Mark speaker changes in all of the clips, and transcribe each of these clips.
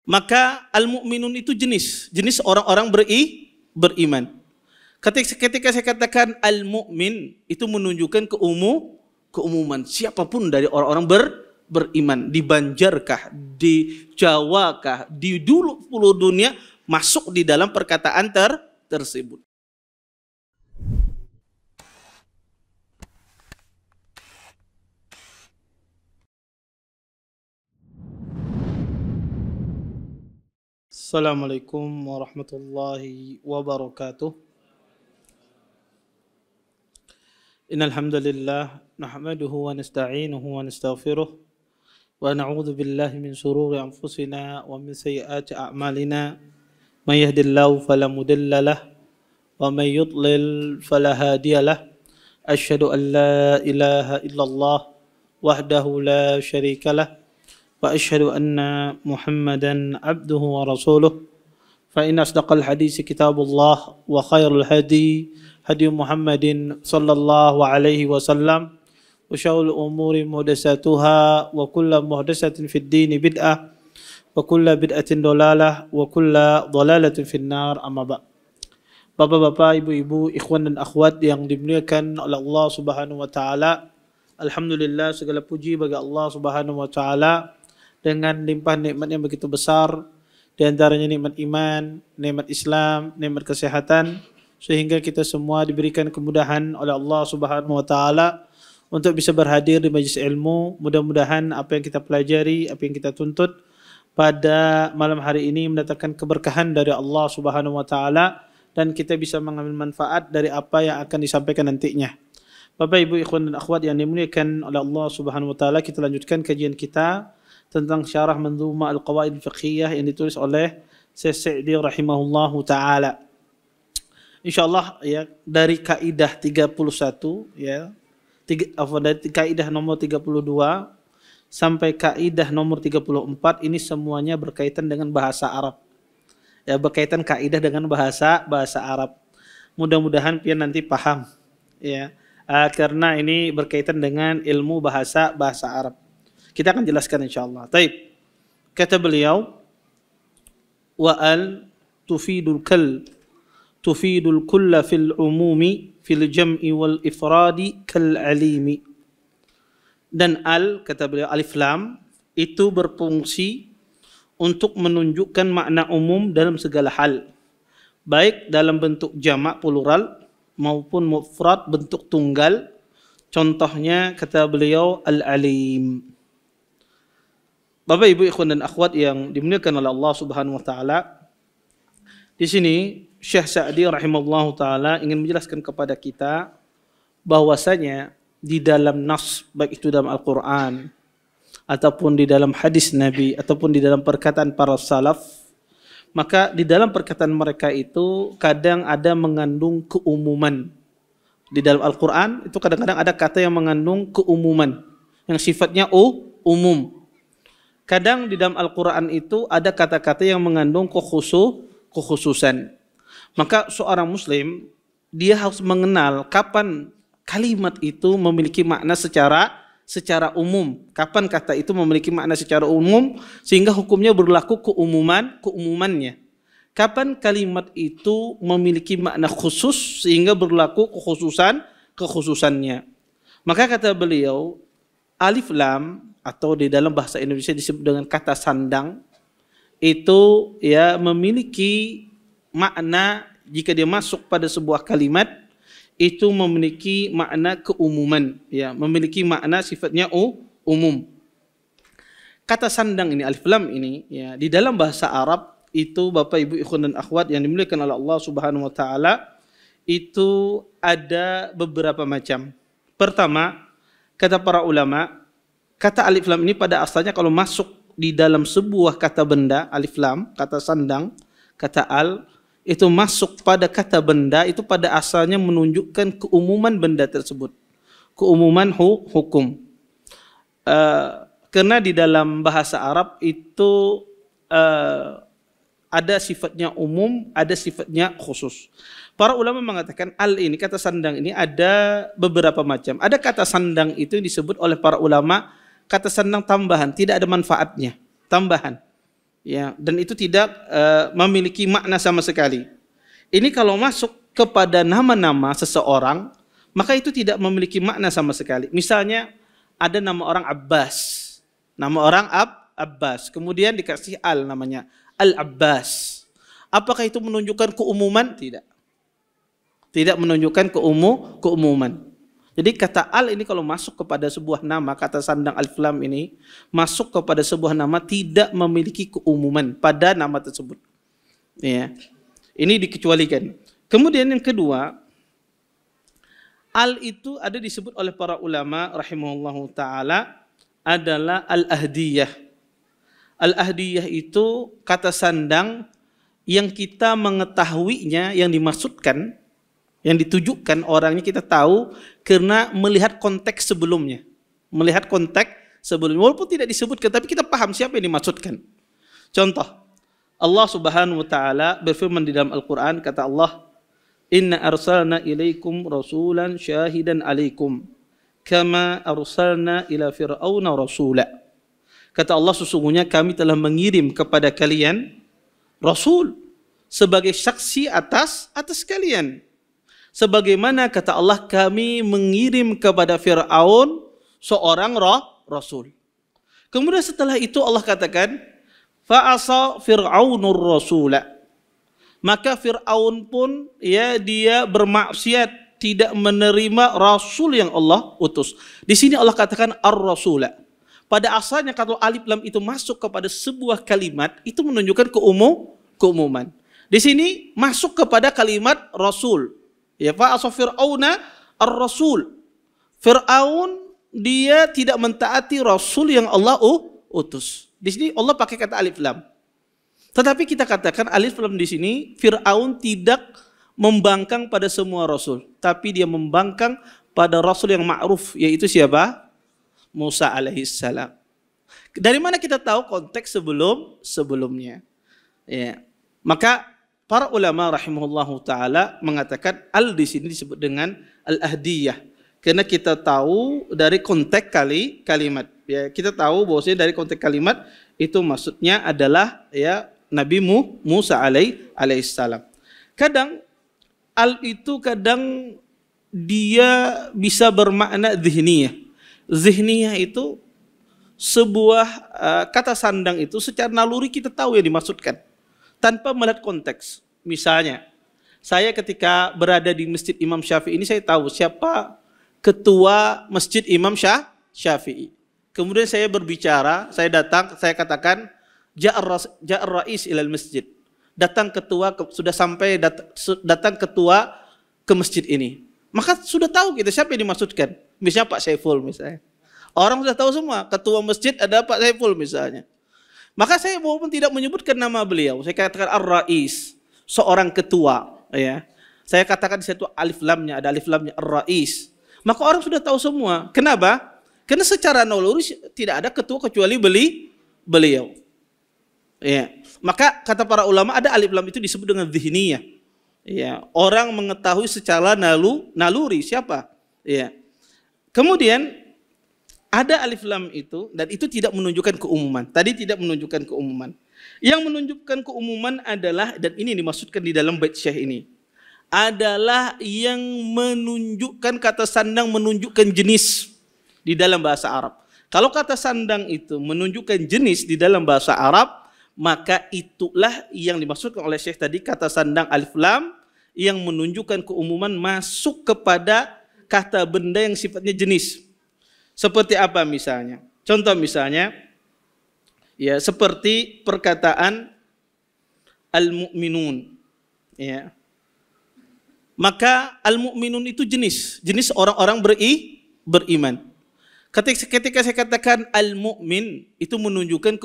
Speaker 1: Maka al-mu'minun itu jenis orang-orang beriman. Ketika saya katakan al-mu'min, itu menunjukkan keumuman. Siapapun dari orang-orang beriman, di Banjarkah, di Jawakah, di dulu seluruh dunia, masuk di dalam perkataan tersebut. Assalamualaikum warahmatullahi wabarakatuh. Innal hamdalillah nahmaduhu wa nasta'inuhu wa nastaghfiruh wa na'udzu billahi min shururi anfusina wa min sayyiati a'malina. May yahdihillahu fala mudilla lahu wa may yudlil fala hadiya lahu. Asyhadu an la ilaha illallah wahdahu la syarika lahu wa asyhadu anna Muhammadan abduhu wa rasuluh. Fa inna asdaqal hadits kitabullah wa khairul hadi hadi Muhammadin sallallahu alaihi wasallam wa syarrul umuri muhdatsatuha wa kullu muhdatsatin fid din bid'ah wa kullu bid'atin dhalalah wa kullu dhalalatin finnar. Amma ba'd. Bapak-bapak, ibu-ibu, ikhwan dan akhwat yang dimuliakan oleh Allah Subhanahu wa taala, alhamdulillah segala puji bagi Allah Subhanahu wa taala dengan limpahan nikmat yang begitu besar, di antaranya nikmat iman, nikmat Islam, nikmat kesehatan, sehingga kita semua diberikan kemudahan oleh Allah Subhanahu wa taala untuk bisa berhadir di majelis ilmu. Mudah-mudahan apa yang kita pelajari, apa yang kita tuntut pada malam hari ini mendatangkan keberkahan dari Allah Subhanahu wa taala dan kita bisa mengambil manfaat dari apa yang akan disampaikan nantinya. Bapak, Ibu, ikhwan dan akhwat yang dimuliakan oleh Allah Subhanahu wa taala, kita lanjutkan kajian kita tentang syarah Manzumah Al-Qawaid Al-Fiqhiyah yang ditulis oleh Syekh Sa'di rahimahullahu taala. Insyaallah ya, dari kaidah 31 ya, dari kaidah nomor 32 sampai kaidah nomor 34 ini semuanya berkaitan dengan bahasa Arab. Ya, berkaitan kaidah dengan bahasa Arab. Mudah-mudahan pian nanti paham ya. Karena ini berkaitan dengan ilmu bahasa Arab. Kita akan jelaskan insyaallah. Taib. Kata beliau, wa al tufidul kulla fil umumi fil jam'i wal ifradi kal alimi. Dan al, kata beliau, alif lam itu berfungsi untuk menunjukkan makna umum dalam segala hal, baik dalam bentuk jamak plural maupun mufrad bentuk tunggal. Contohnya kata beliau al-alim. Bapak, Ibu, ikhwan dan akhwat yang dimuliakan oleh Allah Subhanahu wa taala, di sini Syekh Sa'di rahimahullahu taala ingin menjelaskan kepada kita bahwasanya di dalam nas, baik itu dalam Al-Qur'an ataupun di dalam hadis Nabi ataupun di dalam perkataan para salaf, maka di dalam perkataan mereka itu kadang ada mengandung keumuman. Di dalam Al-Qur'an itu kadang-kadang ada kata yang mengandung keumuman yang sifatnya umum. Kadang di dalam Al-Quran itu ada kata-kata yang mengandung kekhususan. Maka seorang muslim, dia harus mengenal kapan kalimat itu memiliki makna secara umum. Kapan kata itu memiliki makna secara umum sehingga hukumnya berlaku keumumannya. Kapan kalimat itu memiliki makna khusus sehingga berlaku kekhususannya. Maka kata beliau, alif lam atau di dalam bahasa Indonesia disebut dengan kata sandang itu ya memiliki makna, jika dia masuk pada sebuah kalimat itu memiliki makna keumuman ya, memiliki makna sifatnya umum. Kata sandang ini, alif lam ini ya, di dalam bahasa Arab itu Bapak, Ibu, ikhwan dan akhwat yang dimuliakan oleh Allah Subhanahu wa taala, itu ada beberapa macam. Pertama, kata para ulama, kata alif lam ini pada asalnya kalau masuk di dalam sebuah kata benda, alif lam, kata sandang, kata al, itu masuk pada kata benda, itu pada asalnya menunjukkan keumuman benda tersebut. Keumuman hukum. Karena di dalam bahasa Arab itu ada sifatnya umum, ada sifatnya khusus. Para ulama mengatakan al ini, kata sandang ini ada beberapa macam. Ada kata sandang itu yang disebut oleh para ulama kata sandang tambahan, tidak ada manfaatnya, tambahan. Ya, dan itu tidak memiliki makna sama sekali. Ini kalau masuk kepada nama-nama seseorang, maka itu tidak memiliki makna sama sekali. Misalnya ada nama orang Abbas, nama orang Abbas, kemudian dikasih al namanya Al-Abbas. Apakah itu menunjukkan keumuman? Tidak. Tidak menunjukkan keumuman. Jadi kata al ini kalau masuk kepada sebuah nama, kata sandang alif lam ini masuk kepada sebuah nama tidak memiliki keumuman pada nama tersebut. Ya. Ini dikecualikan. Kemudian yang kedua, al itu ada disebut oleh para ulama rahimahullahu taala adalah al-ahdiyah. Al-ahdiyah itu kata sandang yang kita mengetahuinya, yang dimaksudkan, yang ditujukan orangnya kita tahu karena melihat konteks sebelumnya. Melihat konteks sebelumnya. Walaupun tidak disebutkan, tapi kita paham siapa yang dimaksudkan. Contoh, Allah Subhanahu wa taala berfirman di dalam Al-Qur'an, kata Allah, "Inna arsalna ilaikum rasulan syahidan alaikum kama arsalna ila fir'auna rasula." Kata Allah, sesungguhnya kami telah mengirim kepada kalian rasul sebagai saksi atas kalian. Sebagaimana kata Allah, kami mengirim kepada Fir'aun seorang rasul. Kemudian setelah itu Allah katakan, fa'asa Fir'aunur rasula. Maka Fir'aun pun dia bermaksiat, tidak menerima rasul yang Allah utus. Di sini Allah katakan ar-rasula. Pada asalnya kalau alif lam itu masuk kepada sebuah kalimat, itu menunjukkan keumuman. Di sini masuk kepada kalimat rasul. Ya, fa'asa Fir'auna ar-rasul. Fir'aun dia tidak mentaati rasul yang Allah utus. Di sini Allah pakai kata alif lam. Tetapi kita katakan alif lam di sini Fir'aun tidak membangkang pada semua rasul, tapi dia membangkang pada rasul yang ma'ruf, yaitu siapa? Musa alaihissalam. Dari mana kita tahu konteks sebelumnya? Ya. Maka para ulama rahimahullahu taala mengatakan al di sini disebut dengan al-ahdiyah karena kita tahu dari konteks kalimat. Ya, kita tahu bahwasanya dari konteks kalimat itu maksudnya adalah ya Nabi Musa alaihissalam. Kadang al itu kadang dia bisa bermakna zihniyah. Zihniyah itu sebuah kata sandang itu secara naluri kita tahu yang dimaksudkan tanpa melihat konteks. Misalnya, saya ketika berada di Masjid Imam Syafi'i ini saya tahu siapa ketua Masjid Imam Syafi'i. Kemudian saya berbicara, saya datang, saya katakan ja'ar rais ilal masjid. Datang ketua, sudah sampai datang ketua ke masjid ini. Maka sudah tahu kita siapa yang dimaksudkan. Misalnya Pak Saiful misalnya. Orang sudah tahu semua, ketua masjid ada Pak Saiful misalnya. Maka saya walaupun tidak menyebutkan nama beliau, saya katakan ar-rais, seorang ketua, ya. Saya katakan di situ alif lamnya, ada alif lamnya ar-rais. Maka orang sudah tahu semua. Kenapa? Karena secara naluri tidak ada ketua kecuali beliau. Ya. Maka kata para ulama ada alif lam itu disebut dengan zihniyah. Ya, orang mengetahui secara naluri siapa. Ya. Kemudian ada alif lam itu dan itu tidak menunjukkan keumuman. Tadi tidak menunjukkan keumuman. Yang menunjukkan keumuman adalah, dan ini dimaksudkan di dalam bait syekh ini, adalah yang menunjukkan kata sandang menunjukkan jenis di dalam bahasa Arab. Kalau kata sandang itu menunjukkan jenis di dalam bahasa Arab, maka itulah yang dimaksudkan oleh syekh tadi, kata sandang alif lam yang menunjukkan keumuman masuk kepada kata benda yang sifatnya jenis. Seperti apa misalnya? Contoh misalnya, ya seperti perkataan al-mu'minun. Ya. Maka al-mu'minun itu jenis orang-orang beriman. Ketika saya katakan al-mu'min, itu menunjukkan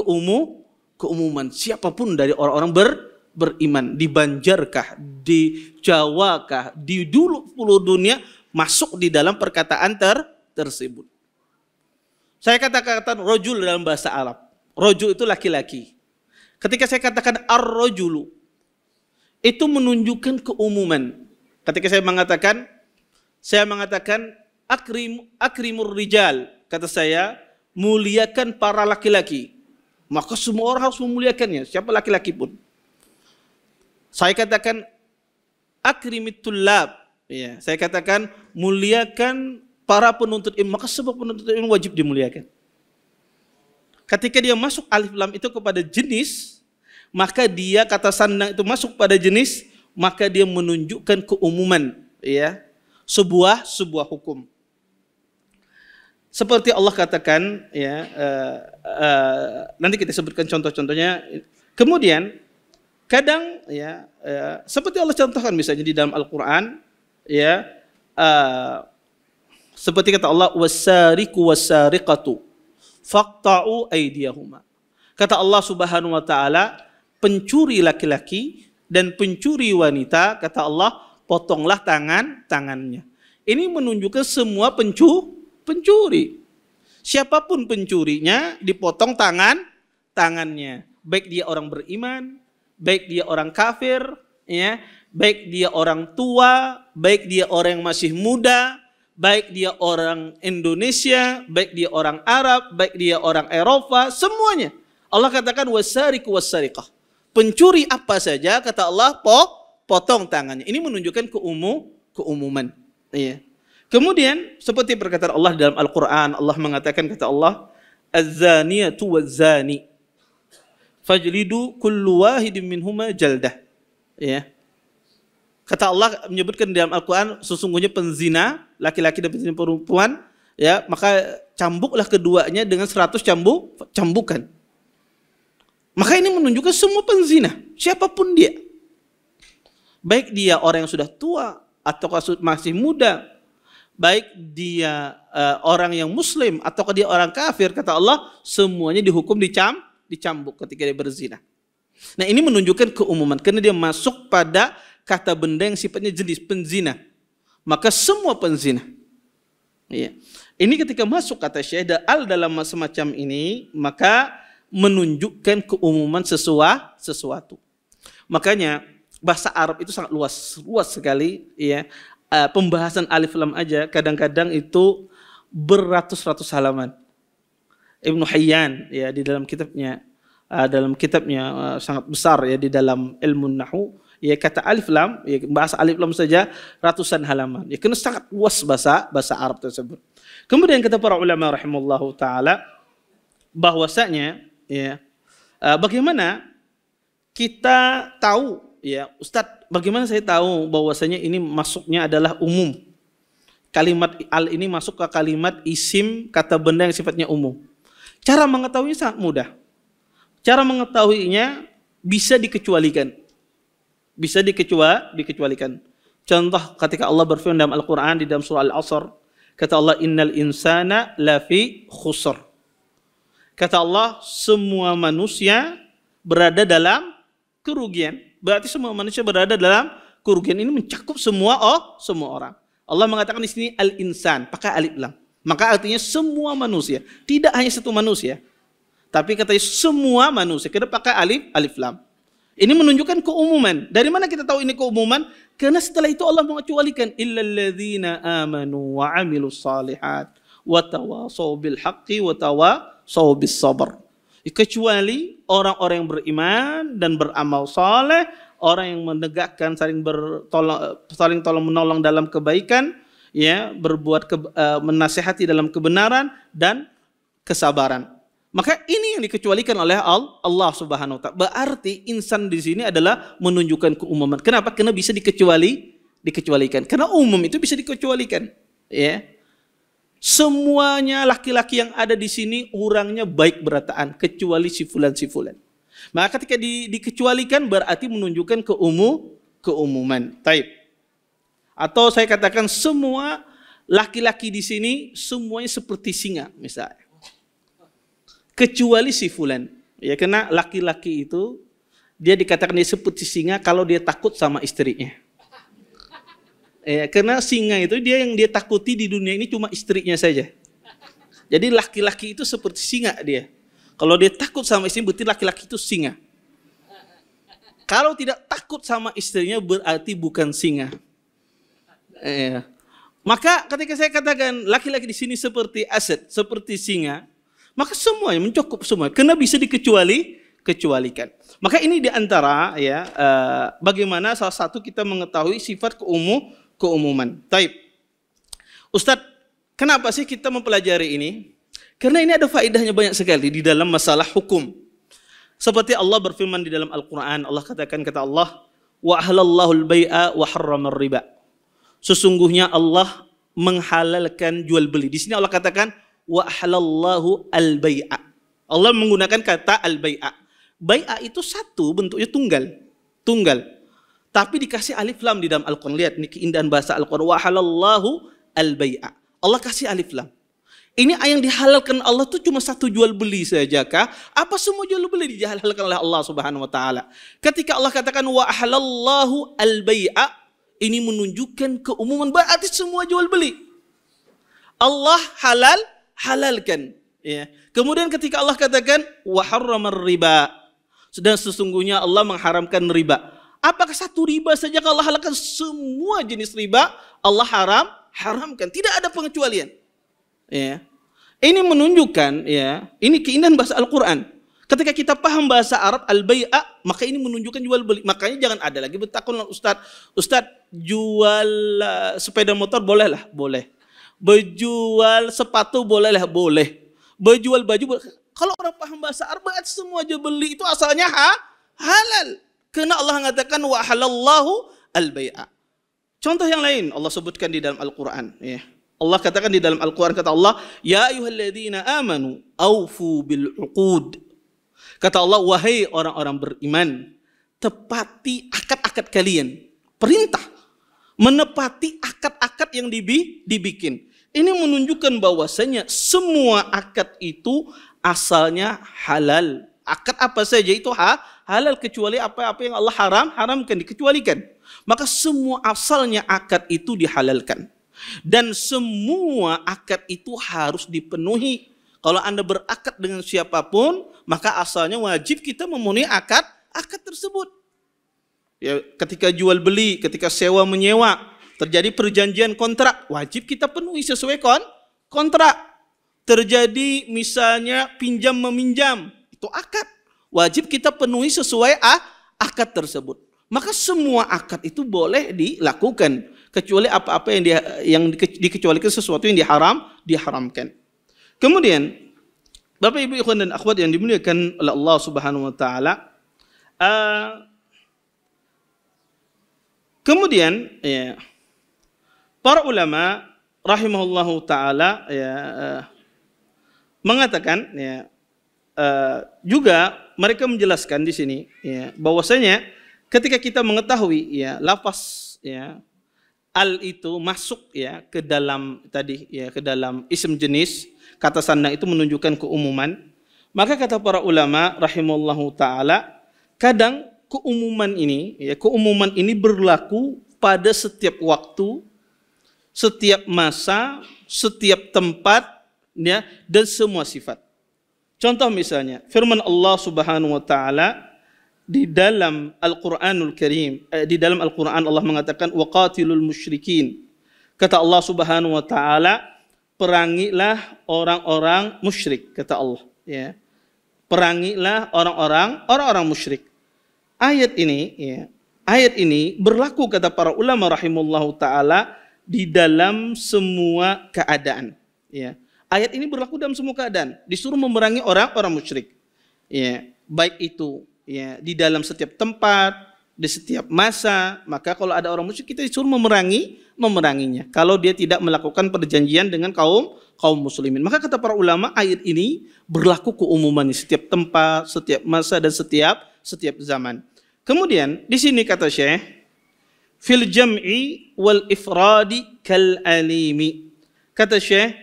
Speaker 1: keumuman. Siapapun dari orang-orang beriman, di Banjarkah, di Jawakah, di dulu seluruh dunia masuk di dalam perkataan tersebut. Saya katakan rojul dalam bahasa Arab. Rojul itu laki-laki. Ketika saya katakan ar-rojulu, itu menunjukkan keumuman. Ketika saya mengatakan akrimur rijal, kata saya, muliakan para laki-laki. maka semua orang harus memuliakannya, siapa laki-laki pun. Saya katakan akrimit tullab, ya, saya katakan muliakan para penuntut ilmu, maka semua penuntut ilmu wajib dimuliakan. Ketika dia masuk alif lam itu kepada jenis, maka dia kata sandang itu masuk pada jenis, maka dia menunjukkan keumuman, ya, sebuah hukum. Seperti Allah katakan, ya, nanti kita sebutkan contoh-contohnya. Kemudian kadang, ya, seperti Allah contohkan misalnya di dalam Al-Quran, ya, seperti kata Allah, wasariqu wasariqatu faqta'u aydiyahuma. Kata Allah Subhanahu wa taala, pencuri laki-laki dan pencuri wanita, kata Allah, potonglah tangannya. Ini menunjukkan semua pencuri. Siapapun pencurinya dipotong tangannya. Baik dia orang beriman, baik dia orang kafir, ya, baik dia orang tua, baik dia orang yang masih muda, baik dia orang Indonesia, baik dia orang Arab, baik dia orang Eropa, semuanya. Allah katakan wasariqu wasariqah. Pencuri apa saja, kata Allah, potong tangannya. Ini menunjukkan keumuman. Iya. Kemudian seperti perkataan Allah dalam Al-Quran, Allah mengatakan, kata Allah, az-zaniyatu waz-zani fajlidu kullu wahidin minhuma jaldah. Ya. Kata Allah menyebutkan dalam Al-Quran, sesungguhnya penzina, laki-laki dan penzina perempuan, ya, maka cambuklah keduanya dengan 100 cambukan. Maka ini menunjukkan semua penzina, siapapun dia. Baik dia orang yang sudah tua atau masih muda, baik dia orang yang muslim ataukah dia orang kafir, kata Allah, semuanya dihukum dicambuk ketika dia berzina. Nah, ini menunjukkan keumuman karena dia masuk pada kata benda yang sifatnya jenis penzina. Maka semua penzina. Iya. Ini ketika masuk kata syahida al dalam semacam ini, maka menunjukkan keumuman sesuatu. Makanya bahasa Arab itu sangat luas sekali, ya. Pembahasan alif lam aja kadang-kadang itu beratus-ratus halaman. Ibnu Hayyan, ya, di dalam kitabnya sangat besar, ya, di dalam ilmu nahwu, ya, kata alif lam, ya, bahasa alif lam saja ratusan halaman. Ya, karena sangat luas bahasa Arab tersebut. Kemudian kata para ulama rahimallahu taala bahwasanya, ya, bagaimana kita tahu, ya, Ustadz, bagaimana saya tahu bahwasanya ini masuknya adalah umum? Kalimat al ini masuk ke kalimat isim, kata benda yang sifatnya umum. Cara mengetahuinya sangat mudah. Cara mengetahuinya bisa dikecualikan. Bisa dikecualikan. Contoh ketika Allah berfirman dalam Al-Quran di dalam surah Al-Asr, kata Allah, innal insana lafi khusr. Kata Allah, semua manusia berada dalam kerugian. Berarti semua manusia berada dalam kerugian. Ini mencakup semua orang. Allah mengatakan di sini al-insan, pakai alif lam. Maka artinya semua manusia, tidak hanya satu manusia. Tapi katanya semua manusia, kita pakai alif lam. Ini menunjukkan keumuman. Dari mana kita tahu ini keumuman? Karena setelah itu Allah mengecualikan illal ladzina amanu wa 'amilus shalihat wa tawashaw bil haqqi wa tawashaw bis sabr. Kecuali orang-orang yang beriman dan beramal saleh, orang yang menegakkan saling tolong menolong dalam kebaikan, ya, menasihati dalam kebenaran dan kesabaran. Maka ini yang dikecualikan oleh Allah Subhanahu wa taala. Berarti insan di sini adalah menunjukkan keumuman. Kenapa? Karena bisa dikecualikan. Karena umum itu bisa dikecualikan, ya. Semuanya laki-laki yang ada di sini orangnya baik berataan, kecuali si fulan. Maka ketika dikecualikan berarti menunjukkan keumuman. Taib. Atau saya katakan semua laki-laki di sini semuanya seperti singa misalnya. Kecuali si fulan. Ya, karena laki-laki itu dia dikatakan dia seperti singa kalau dia takut sama istrinya. Ya, karena singa itu yang dia takuti di dunia ini cuma istrinya saja. Jadi laki-laki itu seperti singa dia. Kalau dia takut sama istrinya berarti laki-laki itu singa. Kalau tidak takut sama istrinya berarti bukan singa. Maka ketika saya katakan laki-laki di sini seperti asad, seperti singa, Maka semuanya mencakup semua, karena bisa kecualikan. Maka ini diantara ya bagaimana salah satu kita mengetahui sifat keumuman. Taib. Ustadz, kenapa sih kita mempelajari ini? Karena ini ada faedahnya banyak sekali di dalam masalah hukum. Seperti Allah berfirman di dalam Al-Quran, Allah katakan, kata Allah, wa ahlallahu al-bai'a wa harramar riba. Sesungguhnya Allah menghalalkan jual beli. Di sini Allah katakan wa ahlallahu al-bai'a. Allah menggunakan kata al-bai'a. Bai'a itu satu, bentuknya tunggal. Tapi dikasih alif lam di dalam Al-Quran. Lihat ini keindahan bahasa Al-Quran. Wa ahlallahu al-bai'a. Allah kasih alif lam. Ini yang dihalalkan Allah itu cuma satu jual beli saja kah? Apa semua jual beli dihalalkan oleh Allah Subhanahu wa taala? Ketika Allah katakan wa ahlallahu al-bai'a, ini menunjukkan keumuman, berarti semua jual beli. Allah halalkan, ya. Kemudian ketika Allah katakan wa harramar riba, dan sesungguhnya Allah mengharamkan riba. Apakah satu riba saja kalau Allah halalkan? Semua jenis riba Allah haramkan, tidak ada pengecualian. Ya. Ini menunjukkan, ya, ini keindahan bahasa Al-Quran. Ketika kita paham bahasa Arab al-bai'a, maka ini menunjukkan jual beli. Makanya jangan ada lagi bertakun, Ustadz jual sepeda motor boleh. Berjual sepatu boleh. Berjual baju boleh. Kalau orang paham bahasa Arab, semua jual beli itu asalnya halal. Karena Allah mengatakan wa halallahu al-bai'a. Contoh yang lain Allah sebutkan di dalam Al-Quran, ya. Allah katakan di dalam Al-Quran, kata Allah, ya ayyuhalladzina amanu aufu bil uqud. Kata Allah, wahai orang-orang beriman, tepati akad-akad kalian. Perintah menepati akad-akad yang dibikin. Ini menunjukkan bahwasanya semua akad itu asalnya halal. Akad apa saja itu halal, kecuali apa-apa yang Allah haramkan, dikecualikan. Maka semua asalnya akad itu dihalalkan. Dan semua akad itu harus dipenuhi. Kalau Anda berakad dengan siapapun, maka asalnya wajib kita memenuhi akad tersebut. Ya, ketika jual beli, ketika sewa menyewa, terjadi perjanjian kontrak, wajib kita penuhi sesuai kontrak. Terjadi misalnya pinjam meminjam, itu akad, wajib kita penuhi sesuai akad tersebut. Maka semua akad itu boleh dilakukan, kecuali apa-apa yang dikecualikan, sesuatu yang diharamkan. Kemudian Bapak Ibu ikhwan dan akhwat yang dimuliakan oleh Allah Subhanahu wa taala, kemudian ya, para ulama rahimahullahu taala mengatakan, ya, juga mereka menjelaskan di sini, ya, bahwasanya ketika kita mengetahui, ya, lafaz, ya, al itu masuk, ya, ke dalam tadi, ya, ke dalam isim jenis, kata sandang itu menunjukkan keumuman. Maka kata para ulama rahimahullahu taala, kadang keumuman ini berlaku pada setiap waktu, setiap masa, setiap tempat, ya, dan semua sifat. Contoh misalnya firman Allah Subhanahu wa taala di dalam Al-Quranul Karim, di dalam Al-Quran Allah mengatakan waqatilul musyrikin. Kata Allah Subhanahu wa taala, perangilah orang-orang musyrik, kata Allah, ya. Perangilah orang-orang musyrik. Ayat ini berlaku, kata para ulama rahimahullahu taala, di dalam semua keadaan, ya. Ayat ini berlaku dalam semua keadaan, disuruh memerangi orang-orang musyrik, ya, baik itu, ya, di dalam setiap tempat, di setiap masa. Maka kalau ada orang musyrik, kita disuruh memeranginya kalau dia tidak melakukan perjanjian dengan kaum muslimin. Maka kata para ulama, ayat ini berlaku keumuman di setiap tempat, setiap masa, dan setiap zaman. Kemudian di sini kata Syekh, fil jam'i wal ifradi kal alimi. Kata Syekh,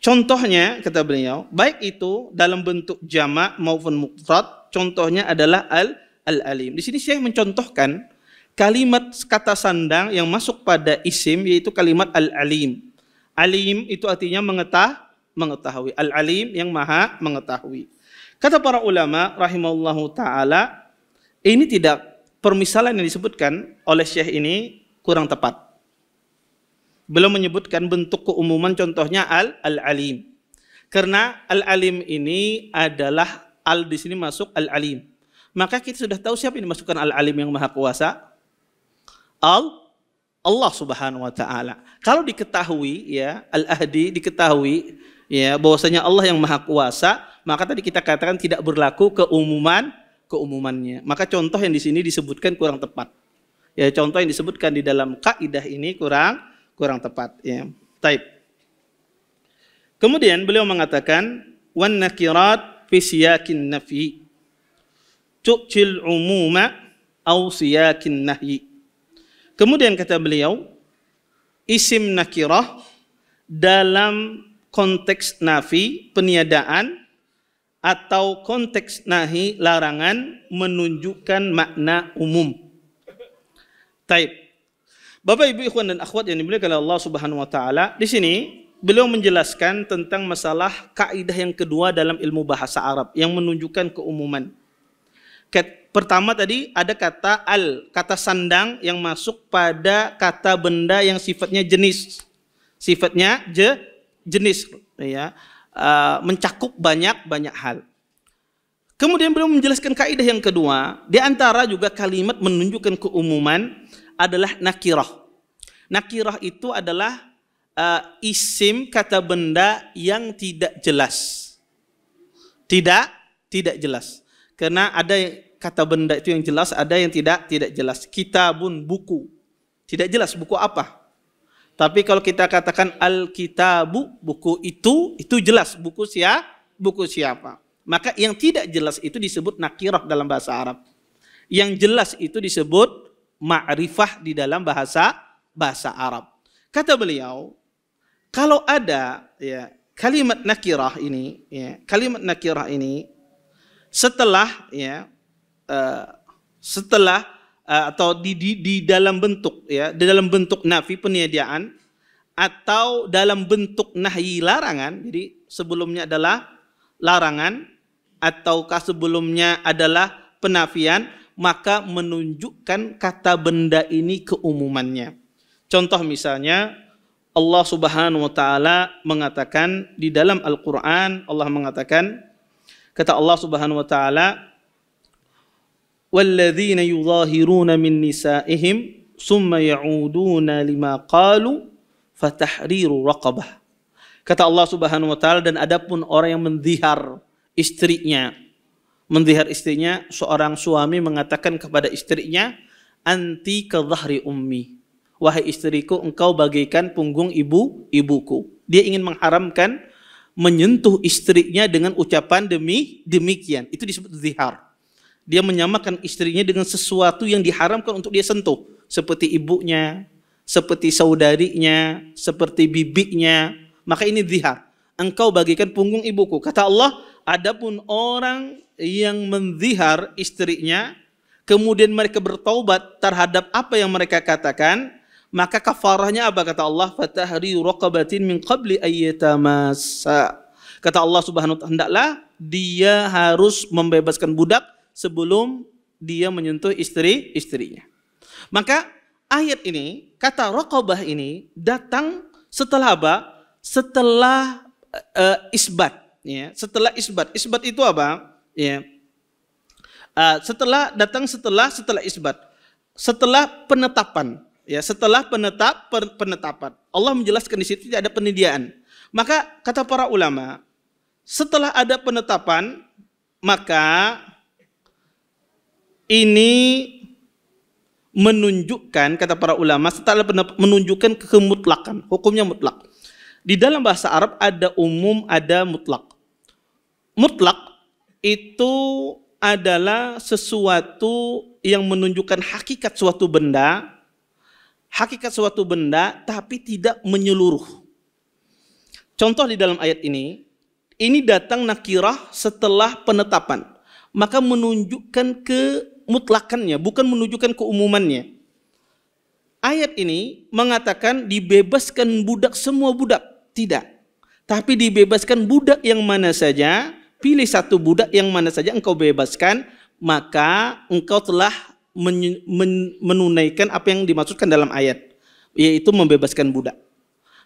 Speaker 1: contohnya, kata beliau, baik itu dalam bentuk jamak maupun mufrad, contohnya adalah al-alim. Di sini Syekh mencontohkan kalimat kata sandang yang masuk pada isim, yaitu kalimat al-alim. Alim itu artinya mengetahui. Al-alim yang maha mengetahui. Kata para ulama rahimahullahu taala, ini tidak, permisalan yang disebutkan oleh Syekh ini kurang tepat. Belum menyebutkan bentuk keumuman, contohnya al-alim. Karena al-alim ini adalah di sini masuk al-alim. Maka kita sudah tahu siapa yang dimasukkan al-alim yang maha kuasa? Allah Subhanahu wa taala. Kalau diketahui ya, al-ahdi diketahui ya bahwasanya Allah yang maha kuasa, maka tadi kita katakan tidak berlaku keumumannya. Maka contoh yang di sini disebutkan kurang tepat. Ya, contoh yang disebutkan di dalam kaidah ini kurang tepat ya. Taib. Kemudian beliau mengatakan wan nakirat fi siyakin nafi tu'til umuma au siyakin nahyi. Kemudian kata beliau, isim nakirah dalam konteks nafi, peniadaan, atau konteks nahi, larangan, menunjukkan makna umum. Taib. Bapak, Ibu, ikhwan dan akhwat yang dimuliakan oleh Allah Subhanahu wa taala, di sini beliau menjelaskan tentang masalah kaidah yang kedua dalam ilmu bahasa Arab yang menunjukkan keumuman. Pertama tadi ada kata kata sandang yang masuk pada kata benda yang sifatnya jenis. Sifatnya jenis ya. Mencakup banyak hal. Kemudian beliau menjelaskan kaidah yang kedua, di antara juga kalimat menunjukkan keumuman adalah nakirah. Nakirah itu adalah isim kata benda yang tidak jelas. Tidak jelas. Karena ada kata benda itu yang jelas, ada yang tidak jelas. Kitabun, buku. Tidak jelas buku apa. Tapi kalau kita katakan al-kitabu, buku itu jelas. Buku siapa. Maka yang tidak jelas itu disebut nakirah dalam bahasa Arab. Yang jelas itu disebut ma'rifah di dalam bahasa Arab. Kata beliau, kalau ada ya kalimat nakirah ini setelah atau di dalam bentuk ya, di dalam bentuk nafi peniadaan atau dalam bentuk nahyi larangan. Jadi sebelumnya adalah larangan ataukah sebelumnya adalah penafian, maka menunjukkan kata benda ini keumumannya. Contoh misalnya Allah Subhanahu wa taala mengatakan di dalam Al-Qur'an, Allah mengatakan, kata Allah Subhanahu wa taala, وَالَّذِينَ يُظَاهِرُونَ مِنْ نِسَائِهِمْ ثُمَّ يَعُودُونَ لِمَا قَالُوا فَتَحْرِيرُ رَقَبَةٍ. Kata Allah Subhanahu wa taala, dan adapun orang yang mendhihar istrinya, seorang suami mengatakan kepada istrinya, anti ka dhahri ummi, wahai istriku, engkau bagaikan punggung ibuku. Dia ingin mengharamkan menyentuh istrinya dengan ucapan demikian. Itu disebut zihar. Dia menyamakan istrinya dengan sesuatu yang diharamkan untuk dia sentuh, seperti ibunya, seperti saudarinya, seperti bibinya. Maka ini zihar. Engkau bagaikan punggung ibuku. Kata Allah, adapun orang yang menzihar istrinya, kemudian mereka bertaubat terhadap apa yang mereka katakan, maka kafarahnya apa? Kata Allah, fatahriru raqabatin min qabli ayyatamassa. Kata Allah Subhanahu wa taala, hendaklah dia harus membebaskan budak sebelum dia menyentuh istrinya. Maka ayat ini, kata raqabah ini datang setelah apa? Setelah isbat. Ya. Setelah isbat. Isbat itu apa? Ya. Setelah isbat. Setelah penetapan. Ya, setelah penetapan. Allah menjelaskan di situ tidak ada penyediaan. Maka kata para ulama, setelah ada penetapan, maka ini menunjukkan, kata para ulama, setelah menunjukkan kemutlakan, hukumnya mutlak. Di dalam bahasa Arab ada umum, ada mutlak. Mutlak itu adalah sesuatu yang menunjukkan hakikat suatu benda, tapi tidak menyeluruh. Contoh di dalam ayat ini datang nakirah setelah penetapan, maka menunjukkan kemutlakannya, bukan menunjukkan keumumannya. Ayat ini mengatakan dibebaskan budak semua budak, tidak. Tapi dibebaskan budak yang mana saja, pilih satu budak yang mana saja engkau bebaskan, maka engkau telah menunaikan apa yang dimaksudkan dalam ayat, yaitu membebaskan budak.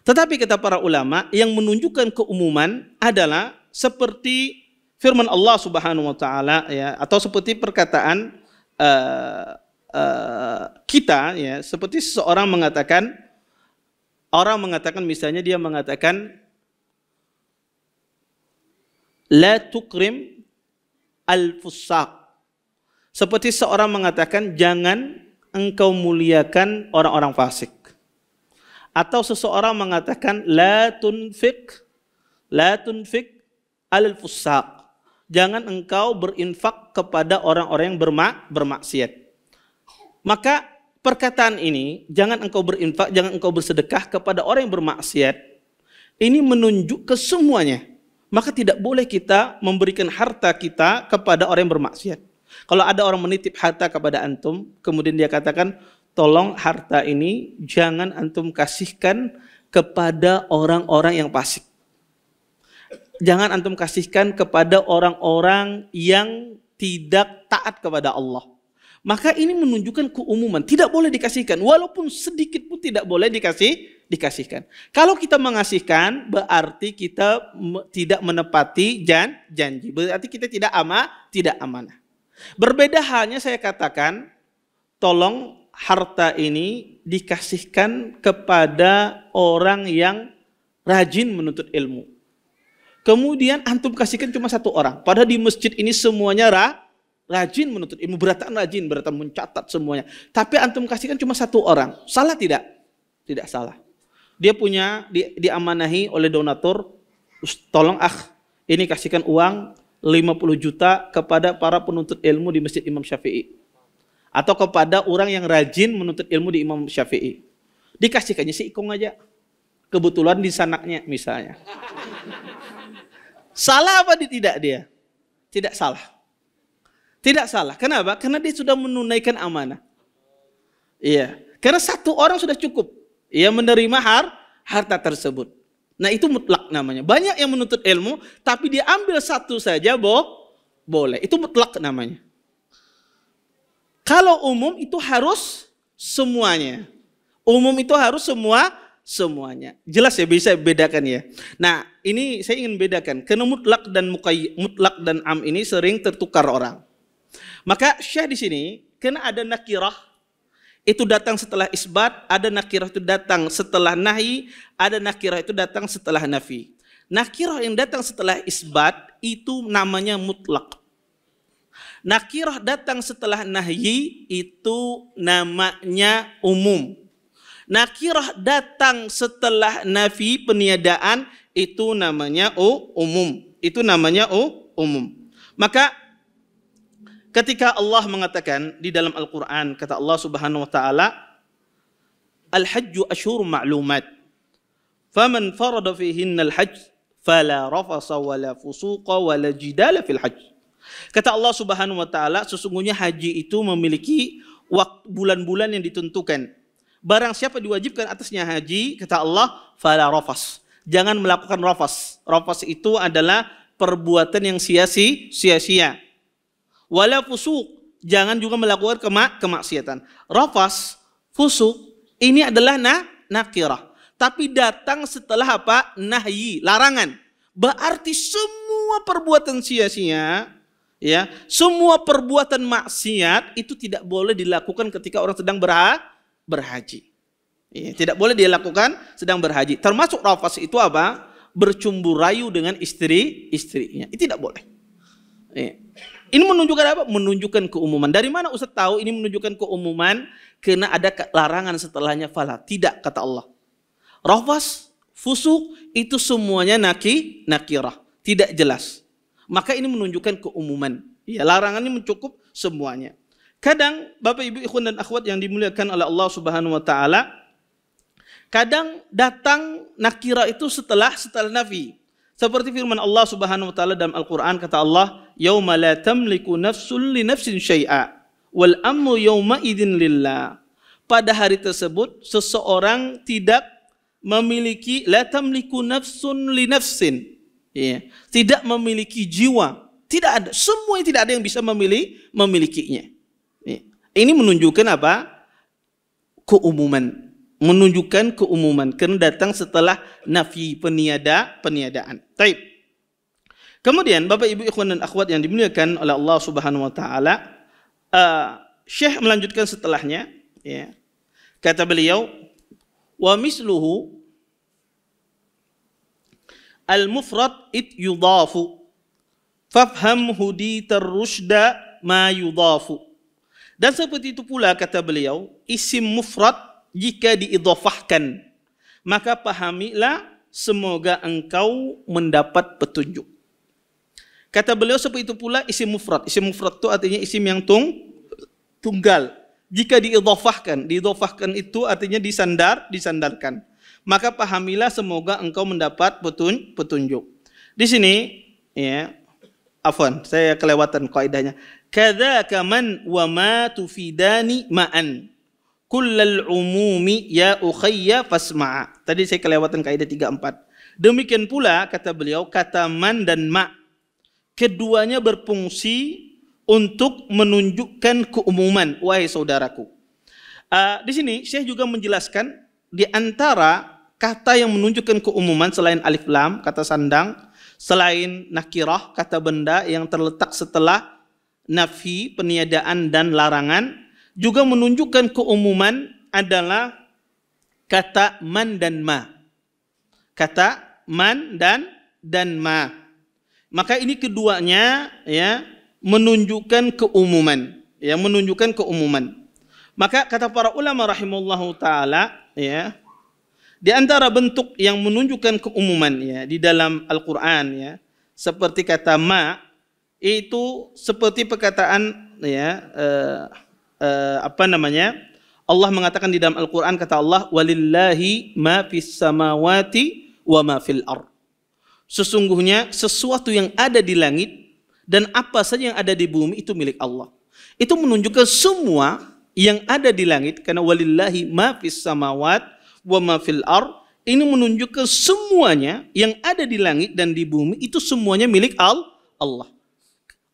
Speaker 1: Tetapi kata para ulama, yang menunjukkan keumuman adalah seperti firman Allah Subhanahu wa taala ya, atau seperti perkataan kita ya, seperti seseorang mengatakan, orang mengatakan misalnya dia mengatakan la tukrim al-fusaq. Seperti seorang mengatakan jangan engkau muliakan orang-orang fasik. Atau seseorang mengatakan la tunfik al-fusaq. Jangan engkau berinfak kepada orang-orang yang bermaksiat. Maka perkataan ini, jangan engkau berinfak, jangan engkau bersedekah kepada orang yang bermaksiat, ini menunjuk ke semuanya. Maka tidak boleh kita memberikan harta kita kepada orang yang bermaksiat. Kalau ada orang menitip harta kepada antum, kemudian dia katakan, tolong harta ini jangan antum kasihkan kepada orang-orang yang fasik. Jangan antum kasihkan kepada orang-orang yang tidak taat kepada Allah. Maka ini menunjukkan keumuman, tidak boleh dikasihkan, walaupun sedikit pun tidak boleh dikasihkan. Kalau kita mengasihkan, berarti kita tidak menepati janji, berarti kita tidak amanah. Berbeda halnya saya katakan, tolong harta ini dikasihkan kepada orang yang rajin menuntut ilmu. Kemudian antum kasihkan cuma satu orang, padahal di masjid ini semuanya rajin menuntut ilmu, beratan mencatat semuanya. Tapi antum kasihkan cuma satu orang. Salah tidak? Tidak salah. Dia punya, diamanahi oleh donatur, tolong ini kasihkan uang 50 juta kepada para penuntut ilmu di Masjid Imam Syafi'i. Atau kepada orang yang rajin menuntut ilmu di Imam Syafi'i. Dikasihkannya si ikung aja. Kebetulan di sanaknya misalnya. Salah apa tidak dia? Tidak salah. Tidak salah. Kenapa? Karena dia sudah menunaikan amanah. Iya. Karena satu orang sudah cukup. Ia menerima harta tersebut. Nah itu mutlak namanya. Banyak yang menuntut ilmu, tapi dia ambil satu saja boleh. Itu mutlak namanya. Kalau umum itu harus semuanya. Umum itu harus semuanya. Jelas ya, bisa bedakan ya. Nah ini saya ingin bedakan. Karena mutlak dan am ini sering tertukar orang. Maka syah di sini, karena ada nakirah itu datang setelah isbat, ada nakirah itu datang setelah nahi, ada nakirah itu datang setelah nafi. Nakirah yang datang setelah isbat itu namanya mutlak. Nakirah datang setelah nahyi itu namanya umum. Nakirah datang setelah nafi, peniadaan, itu namanya umum. Itu namanya umum. Maka ketika Allah mengatakan di dalam Al-Quran, kata Allah Subhanahu wa ta'ala, Al-Hajju ashhurun ma'lumat, faman farada fihinna al-hajj, fala rafasa wala fusuqa wala jidala fil hajj. Kata Allah Subhanahu wa ta'ala, sesungguhnya haji itu memiliki bulan-bulan yang ditentukan. Barang siapa diwajibkan atasnya haji, kata Allah, fala rafas. Jangan melakukan rafas. Rafas itu adalah perbuatan yang sia-sia. Wala fusuk, jangan juga melakukan kemaksiatan. Rafas, fusuk, ini adalah nakirah. Tapi datang setelah apa? Nahyi, larangan. Berarti semua perbuatan sia-sia, ya, semua perbuatan maksiat itu tidak boleh dilakukan ketika orang sedang berhaji. Ya, tidak boleh dilakukan sedang berhaji. Termasuk rafas itu apa? Bercumbu rayu dengan istrinya. Itu tidak boleh. Ya. Ini menunjukkan apa? Menunjukkan keumuman. Dari mana Ustaz tahu ini menunjukkan keumuman? Karena ada larangan setelahnya fala. Tidak, kata Allah. Rafas, fusuk, itu semuanya nakirah. Tidak jelas. Maka ini menunjukkan keumuman. Ya, larangan ini mencukup semuanya. Kadang Bapak Ibu ikhwan dan akhwat yang dimuliakan oleh Allah Subhanahu wa taala, kadang datang nakirah itu setelah nafi. Seperti firman Allah Subhanahu wa taala dalam Al-Qur'an, kata Allah, "Yauma la tamliku nafsun li nafsin syai'a wal amru yauma idzin lillah." Pada hari tersebut seseorang tidak memiliki, la tamliku nafsun li nafsin. Ya, tidak memiliki jiwa. Tidak ada, semua tidak ada yang bisa memilikinya. Ya. Ini menunjukkan apa? Keumuman. menunjukkan keumuman karena datang setelah nafi peniadaan. Taib. Kemudian Bapak Ibu ikhwan dan akhwat yang dimuliakan oleh Allah Subhanahu wa taala, Syekh melanjutkan setelahnya, ya. Kata beliau, wa misluhu al-mufrad it yudafu fafham huditar rusyda ma yudafu. Dan seperti itu pula kata beliau, isim mufrad jika diidhafahkan, maka pahamilah semoga engkau mendapat petunjuk. Kata beliau seperti itu pula isim mufrad. Isim mufrad itu artinya isim yang tunggal. Jika diidhafahkan itu artinya disandarkan. Maka pahamilah semoga engkau mendapat petunjuk. Di sini, ya, afwan, saya kelewatan kaidahnya. Kadzaka man wa ma tufidani ma'an. Kullal umumi ya ukhayya fasma'a. Tadi saya kelewatan kaidah 3-4. Demikian pula kata beliau, kata man dan ma, keduanya berfungsi untuk menunjukkan keumuman, wahai saudaraku. Di sini Syekh juga menjelaskan di antara kata yang menunjukkan keumuman selain alif lam, kata sandang, selain nakirah, kata benda yang terletak setelah nafi, peniadaan dan larangan, juga menunjukkan keumuman adalah kata man dan ma. Kata man dan ma. Maka ini keduanya, ya, menunjukkan keumuman, ya, menunjukkan keumuman. Maka kata para ulama rahimahullahu taala, ya, di antara bentuk yang menunjukkan keumuman, ya, di dalam Al-Qur'an, ya, seperti kata ma, itu seperti perkataan, ya, Allah mengatakan di dalam Al-Qur'an, kata Allah, walillahi ma fis samawati wa ma fil ardh. Sesungguhnya sesuatu yang ada di langit dan apa saja yang ada di bumi itu milik Allah. Itu menunjukkan semua yang ada di langit, karena walillahi ma fis samawat wa ma fil ardh, ini menunjukkan semuanya yang ada di langit dan di bumi itu semuanya milik Allah.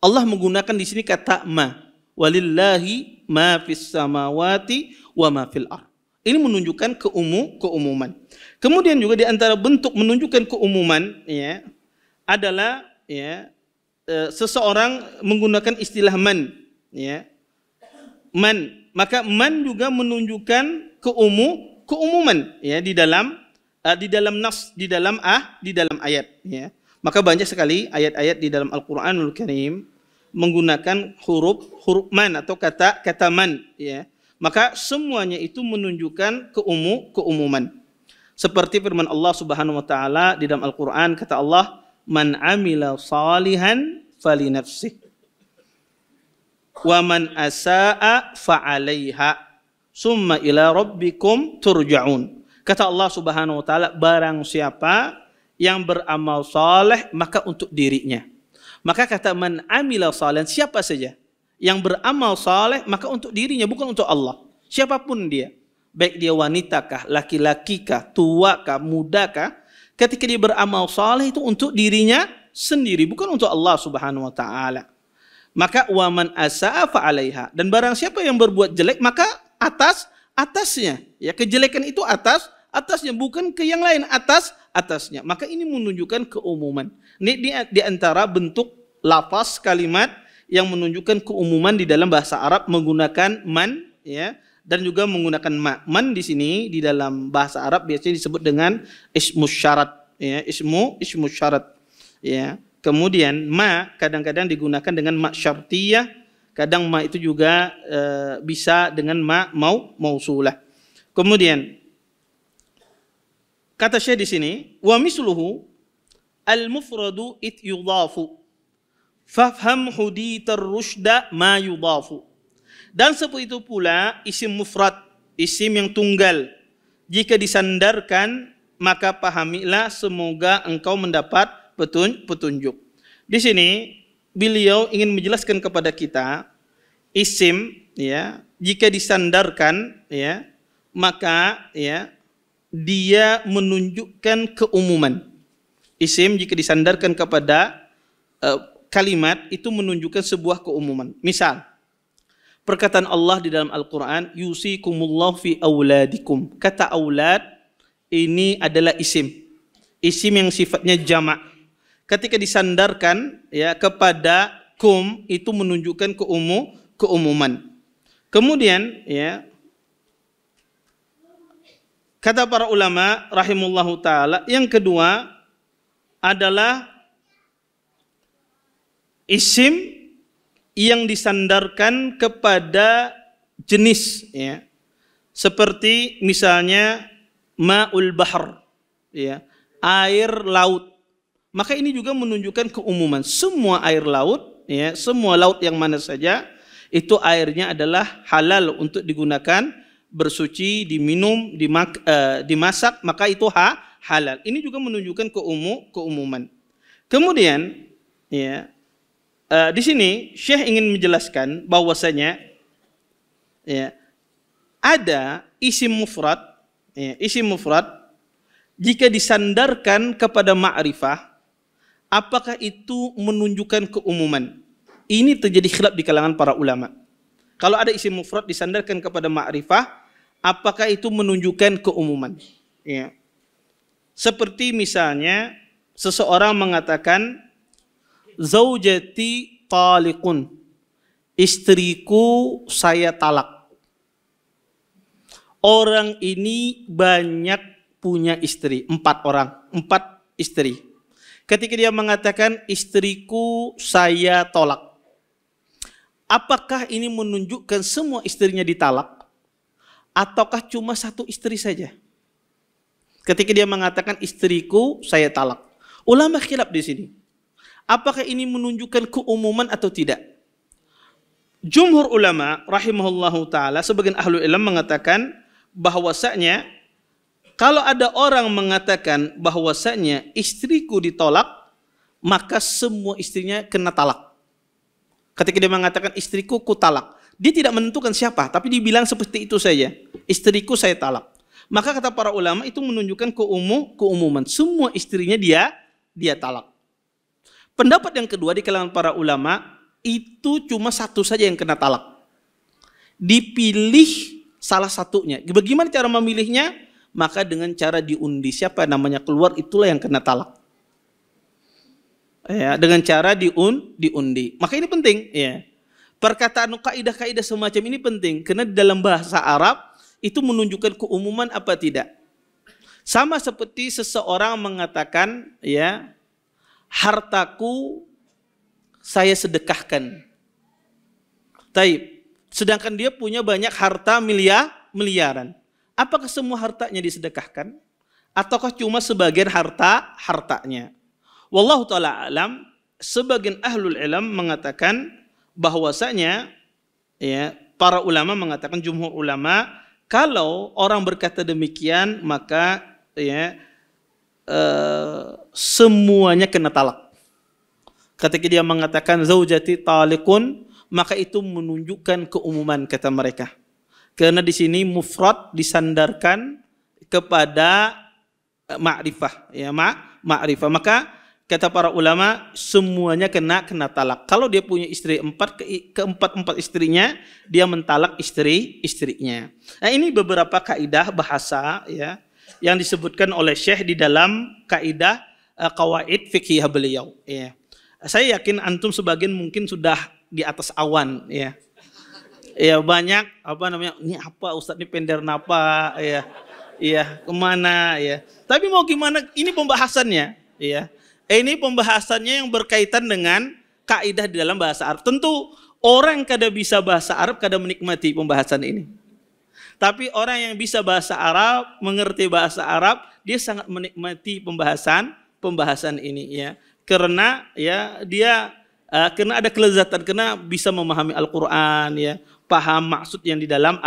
Speaker 1: Allah menggunakan di sini kata ma, walillahi ma fis samawati wa ma fil ardh. Ini menunjukkan keumuman. Kemudian juga di antara bentuk menunjukkan keumuman, ya, adalah, ya, seseorang menggunakan istilah man, ya, man, maka man juga menunjukkan keumuman, ya, di dalam nas, di dalam ayat, ya. Maka banyak sekali ayat-ayat di dalam Al-Qur'anul Karim menggunakan huruf man atau kata man, ya. Maka semuanya itu menunjukkan keumuman. Seperti firman Allah Subhanahu wa taala di dalam Al-Qur'an, kata Allah, man amila salihan falinafsih wa man asaa fa'alaiha summa ila rabbikum turja'un. Kata Allah Subhanahu wa taala, barang siapa yang beramal saleh maka untuk dirinya. Maka kata man amila salihan, siapa saja yang beramal saleh maka untuk dirinya, bukan untuk Allah. Siapapun dia, baik dia wanita kah, laki-laki kah, tua kah, muda kah, ketika dia beramal saleh itu untuk dirinya sendiri, bukan untuk Allah Subhanahu wa taala. Maka waman asaa fa 'alaiha, dan barang siapa yang berbuat jelek maka atasnya, ya, kejelekan itu atasnya, bukan ke yang lain, atasnya. Maka ini menunjukkan keumuman. Ini di antara bentuk lafaz kalimat yang menunjukkan keumuman di dalam bahasa Arab menggunakan man, ya, dan juga menggunakan ma. Man di sini di dalam bahasa Arab biasanya disebut dengan ismus syarat, ya, ismu syarat, ya. Kemudian ma kadang-kadang digunakan dengan ma syartiyah, kadang ma itu juga bisa dengan ma mausulah. Kemudian kata Syekh di sini, wa misluhu al-mufradu it yudafu fafham huditar rusyda ma yudafu. Dan seperti itu pula isim mufrad, isim yang tunggal, jika disandarkan maka pahamilah semoga engkau mendapat petunjuk. Di sini beliau ingin menjelaskan kepada kita isim, ya, jika disandarkan, ya, maka, ya, dia menunjukkan keumuman. Isim jika disandarkan kepada kalimat itu menunjukkan sebuah keumuman. Misal, perkataan Allah di dalam Al-Quran, yusikumullahu fi auladikum. Kata aulad ini adalah isim yang sifatnya jamak. Ketika disandarkan ya kepada kum, itu menunjukkan keumuman. Kemudian ya kata para ulama rahimullahu taala, yang kedua adalah isim yang disandarkan kepada jenis ya. Seperti misalnya ma'ul bahr ya, air laut. Maka ini juga menunjukkan keumuman. Semua air laut ya, semua laut yang mana saja itu airnya adalah halal untuk digunakan, bersuci, diminum, dimasak, maka itu halal. Ini juga menunjukkan keumuman. Kemudian ya, di sini Syekh ingin menjelaskan bahwasanya ya, ada isim mufrad ya, isim mufrad jika disandarkan kepada ma'rifah, apakah itu menunjukkan keumuman? Ini terjadi khilaf di kalangan para ulama. Kalau ada isim mufrad disandarkan kepada ma'rifah, apakah itu menunjukkan keumuman? Ya. Seperti misalnya seseorang mengatakan zaujati taliqun, istriku saya talak. Orang ini banyak punya istri, 4 orang, 4 istri. Ketika dia mengatakan istriku saya tolak, apakah ini menunjukkan semua istrinya ditalak ataukah cuma 1 istri saja? Ketika dia mengatakan istriku saya talak, ulama khilaf di sini. Apakah ini menunjukkan keumuman atau tidak? Jumhur ulama rahimahullahu taala, sebagian ahlu ilm mengatakan bahwasanya kalau ada orang mengatakan bahwasanya istriku ditolak, maka semua istrinya kena talak. Ketika dia mengatakan istriku ku talak, dia tidak menentukan siapa, tapi dibilang seperti itu saja, istriku saya talak. Maka kata para ulama itu menunjukkan keumuman, semua istrinya dia talak. Pendapat yang kedua di kalangan para ulama, itu cuma 1 saja yang kena talak. Dipilih salah satunya. Bagaimana cara memilihnya? Maka dengan cara diundi, siapa namanya keluar itulah yang kena talak. Ya, dengan cara diundi. Maka ini penting ya. Perkataan kaidah-kaidah semacam ini penting karena di dalam bahasa Arab itu menunjukkan keumuman apa tidak. Sama seperti seseorang mengatakan ya, hartaku saya sedekahkan. Taib. Sedangkan dia punya banyak harta miliaran. Apakah semua hartanya disedekahkan? Ataukah cuma sebagian hartanya? Wallahu ta'ala alam, sebagian ahlul ilm mengatakan bahwasanya ya, para ulama mengatakan, jumhur ulama, kalau orang berkata demikian maka ya, semuanya kena talak. Ketika dia mengatakan zaujati talikun, maka itu menunjukkan keumuman kata mereka. Karena di sini mufrad disandarkan kepada ma'rifah, ya ma'rifah. Maka kata para ulama semuanya kena talak. Kalau dia punya istri 4, keempat istrinya dia mentalak istrinya. Nah, ini beberapa kaidah bahasa ya yang disebutkan oleh Syekh di dalam kaidah qawaid fiqhiyah beliau. Ya. Saya yakin antum sebagian mungkin sudah di atas awan ya. Ya banyak apa namanya, ini apa Ustadz ini pender napa ya. Iya, kemana ya. Tapi mau gimana, ini pembahasannya ya. Ini pembahasannya yang berkaitan dengan kaidah di dalam bahasa Arab. Tentu orang kada bisa bahasa Arab kada menikmati pembahasan ini. Tapi orang yang bisa bahasa Arab, mengerti bahasa Arab, dia sangat menikmati pembahasan ini ya. Karena ya dia karena ada kelezatan, karena bisa memahami Al-Qur'an ya, paham maksud yang di dalam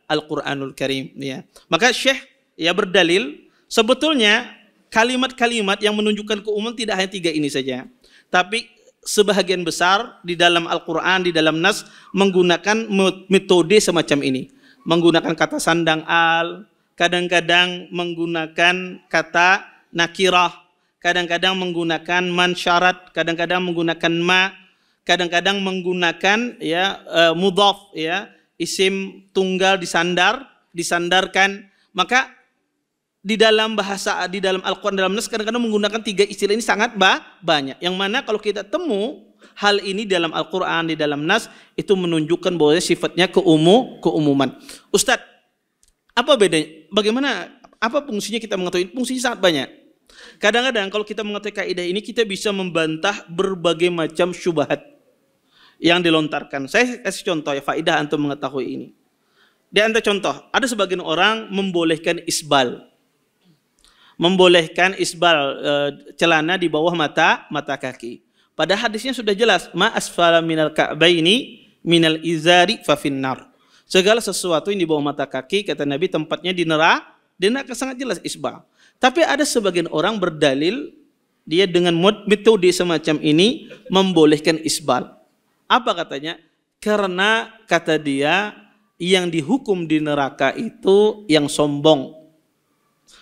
Speaker 1: Al-Qur'anul Karim ya. Maka Syekh ya berdalil sebetulnya kalimat-kalimat yang menunjukkan keumuman tidak hanya 3 ini saja. Tapi sebahagian besar di dalam Al-Qur'an, di dalam nas menggunakan metode semacam ini. Menggunakan kata sandang al, kadang-kadang menggunakan kata nakirah, kadang-kadang menggunakan man syarat, kadang-kadang menggunakan ma, kadang-kadang menggunakan ya mudhaf ya, isim tunggal disandarkan. Maka di dalam bahasa, di dalam Al-Quran, dalam nas kadang-kadang menggunakan 3 istilah ini sangat banyak. Yang mana kalau kita temu hal ini dalam Al-Quran, di dalam nas, itu menunjukkan bahwa sifatnya keumuman. Ustadz, apa bedanya? Bagaimana, apa fungsinya kita mengetahui? Fungsinya sangat banyak. Kadang-kadang kalau kita mengetahui kaidah ini, kita bisa membantah berbagai macam syubhat yang dilontarkan. Saya kasih contoh ya, faedah antum mengetahui ini. Di antara contoh, ada sebagian orang membolehkan isbal. Membolehkan isbal celana di bawah mata kaki. Pada hadisnya sudah jelas, ma asfala minal ka'baini minal izari fa finnar. Segala sesuatu yang di bawah mata kaki, kata Nabi, tempatnya di neraka, sangat jelas isbal. Tapi ada sebagian orang berdalil, dia dengan metode semacam ini membolehkan isbal. Apa katanya? Karena kata dia, yang dihukum di neraka itu yang sombong.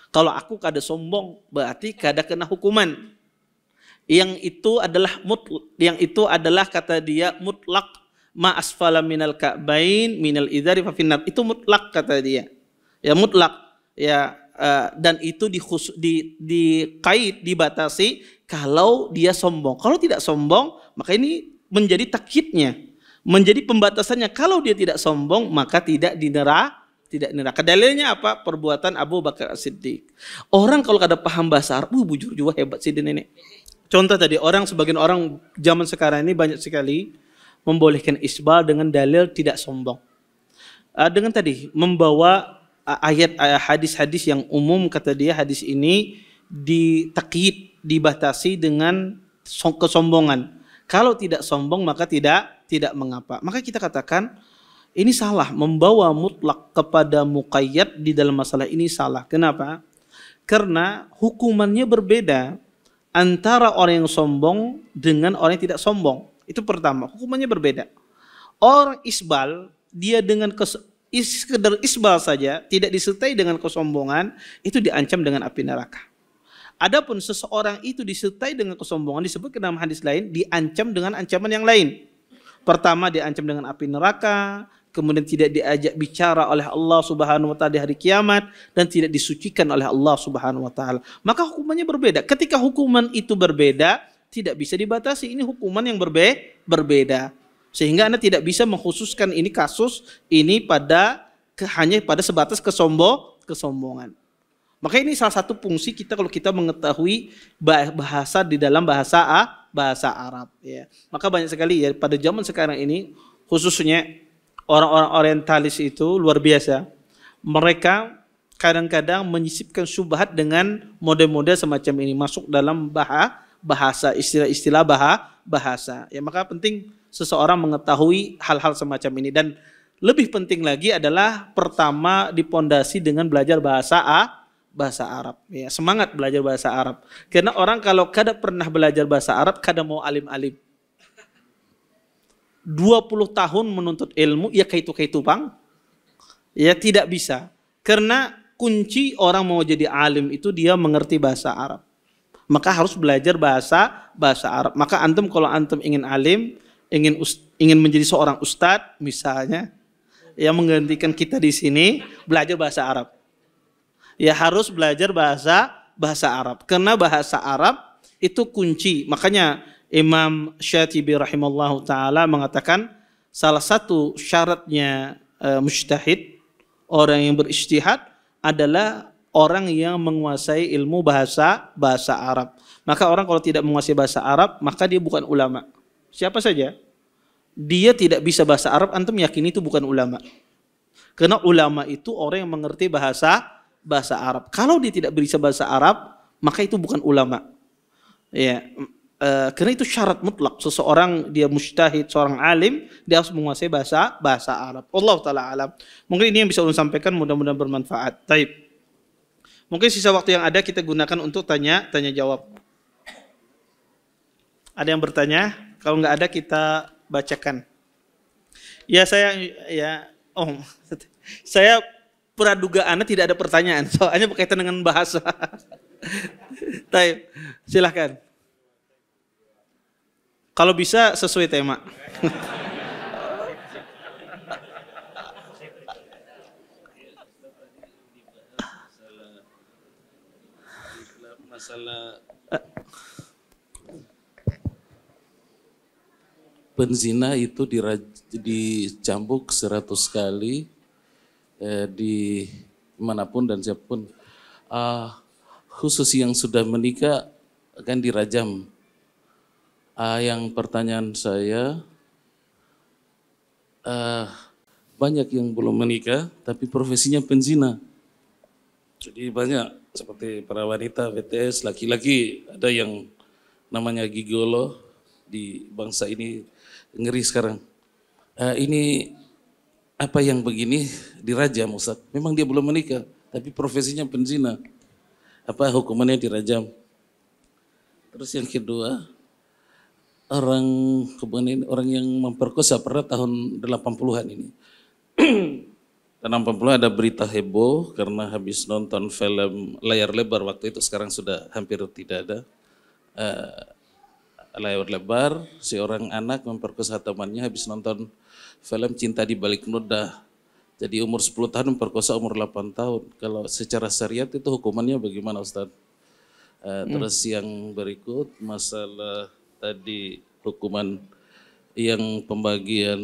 Speaker 1: Kalau aku kada sombong, berarti kada kena hukuman. Yang itu adalah kata dia mutlak, ma asfala minal ka'bain minal izari fa finnar. Itu mutlak kata dia. Ya mutlak. Ya dan itu dikait, dibatasi kalau dia sombong. Kalau tidak sombong, maka ini menjadi takyidnya, menjadi pembatasannya. Kalau dia tidak sombong, maka tidak di neraka. Dalilnya apa? Perbuatan Abu Bakar As-Siddiq. Orang kalau kada paham bahasa Arab, bujur juga hebat sih nenek. Contoh tadi, sebagian orang zaman sekarang ini banyak sekali membolehkan isbal dengan dalil tidak sombong. Dengan tadi membawa ayat hadis-hadis yang umum, kata dia hadis ini ditakyid, dibatasi dengan kesombongan. Kalau tidak sombong maka tidak mengapa. Maka kita katakan ini salah, membawa mutlak kepada muqayyad di dalam masalah ini salah. Kenapa? Karena hukumannya berbeda antara orang yang sombong dengan orang yang tidak sombong. Itu pertama, hukumannya berbeda. Orang isbal, dia dengan sekedar isbal saja, tidak disertai dengan kesombongan, itu diancam dengan api neraka. Adapun seseorang itu disertai dengan kesombongan, disebut ke dalam hadis lain, diancam dengan ancaman yang lain. Pertama, diancam dengan api neraka, kemudian tidak diajak bicara oleh Allah Subhanahu wa taala di hari kiamat, dan tidak disucikan oleh Allah Subhanahu wa taala. Maka hukumannya berbeda. Ketika hukuman itu berbeda, tidak bisa dibatasi. Ini hukuman yang berbeda. Sehingga Anda tidak bisa mengkhususkan ini kasus ini hanya pada sebatas kesombongan. Maka ini salah satu fungsi kita kalau kita mengetahui bahasa di dalam bahasa Arab. Ya. Maka banyak sekali ya pada zaman sekarang ini, khususnya orang-orang orientalis itu luar biasa. Mereka kadang-kadang menyisipkan syubhat dengan model-model semacam ini, masuk dalam bahasa, istilah-istilah bahasa. Ya, maka penting seseorang mengetahui hal-hal semacam ini, dan lebih penting lagi adalah pertama dipondasi dengan belajar bahasa Arab. Ya, semangat belajar bahasa Arab. Karena orang kalau kada pernah belajar bahasa Arab, kada mau alim-alim. 20 tahun menuntut ilmu, ya kaitu-kaitu bang. Ya tidak bisa. Karena kunci orang mau jadi alim itu dia mengerti bahasa Arab. Maka harus belajar bahasa Arab. Maka antum kalau antum ingin alim, ingin menjadi seorang ustadz misalnya, yang menggantikan kita di sini, belajar bahasa Arab. Ya harus belajar bahasa Arab. Karena bahasa Arab itu kunci. Makanya Imam Syatibi rahimallahu ta'ala mengatakan salah satu syaratnya mujtahid, orang yang berijtihad, adalah orang yang menguasai ilmu bahasa Arab. Maka orang kalau tidak menguasai bahasa Arab, maka dia bukan ulama. Siapa saja, dia tidak bisa bahasa Arab, antum yakin itu bukan ulama. Karena ulama itu orang yang mengerti bahasa Arab. Kalau dia tidak bisa bahasa Arab, maka itu bukan ulama. Ya, karena itu syarat mutlak. Seseorang dia mujtahid, seorang alim, dia harus menguasai bahasa Arab. Allah taala alam. Mungkin ini yang bisa ulun sampaikan, mudah-mudahan bermanfaat. Taib. Mungkin sisa waktu yang ada kita gunakan untuk tanya jawab. Ada yang bertanya? Kalau nggak ada kita bacakan. Saya praduga Anda tidak ada pertanyaan, soalnya berkaitan dengan bahasa. Taib, silahkan. Kalau bisa sesuai tema.
Speaker 2: Masalah penzina itu dicambuk 100 kali di manapun dan siapapun. Khusus yang sudah menikah akan dirajam. Yang pertanyaan saya, banyak yang belum menikah tapi profesinya penzina. Jadi banyak seperti para wanita BTS, laki-laki ada yang namanya gigolo di bangsa ini, ngeri sekarang. Ini apa yang begini dirajam Ustaz? Memang dia belum menikah tapi profesinya penzina. Apa hukumannya dirajam? Terus yang kedua, orang yang memperkosa pernah tahun 80-an ini. Tahun 80 ada berita heboh karena habis nonton film layar lebar waktu itu, sekarang sudah hampir tidak ada. Layar lebar, seorang anak memperkosa temannya habis nonton film Cinta di Balik Noda. Jadi umur 10 tahun memperkosa umur 8 tahun. Kalau secara syariat itu hukumannya bagaimana Ustaz? Terus yang berikut masalah tadi hukuman yang pembagian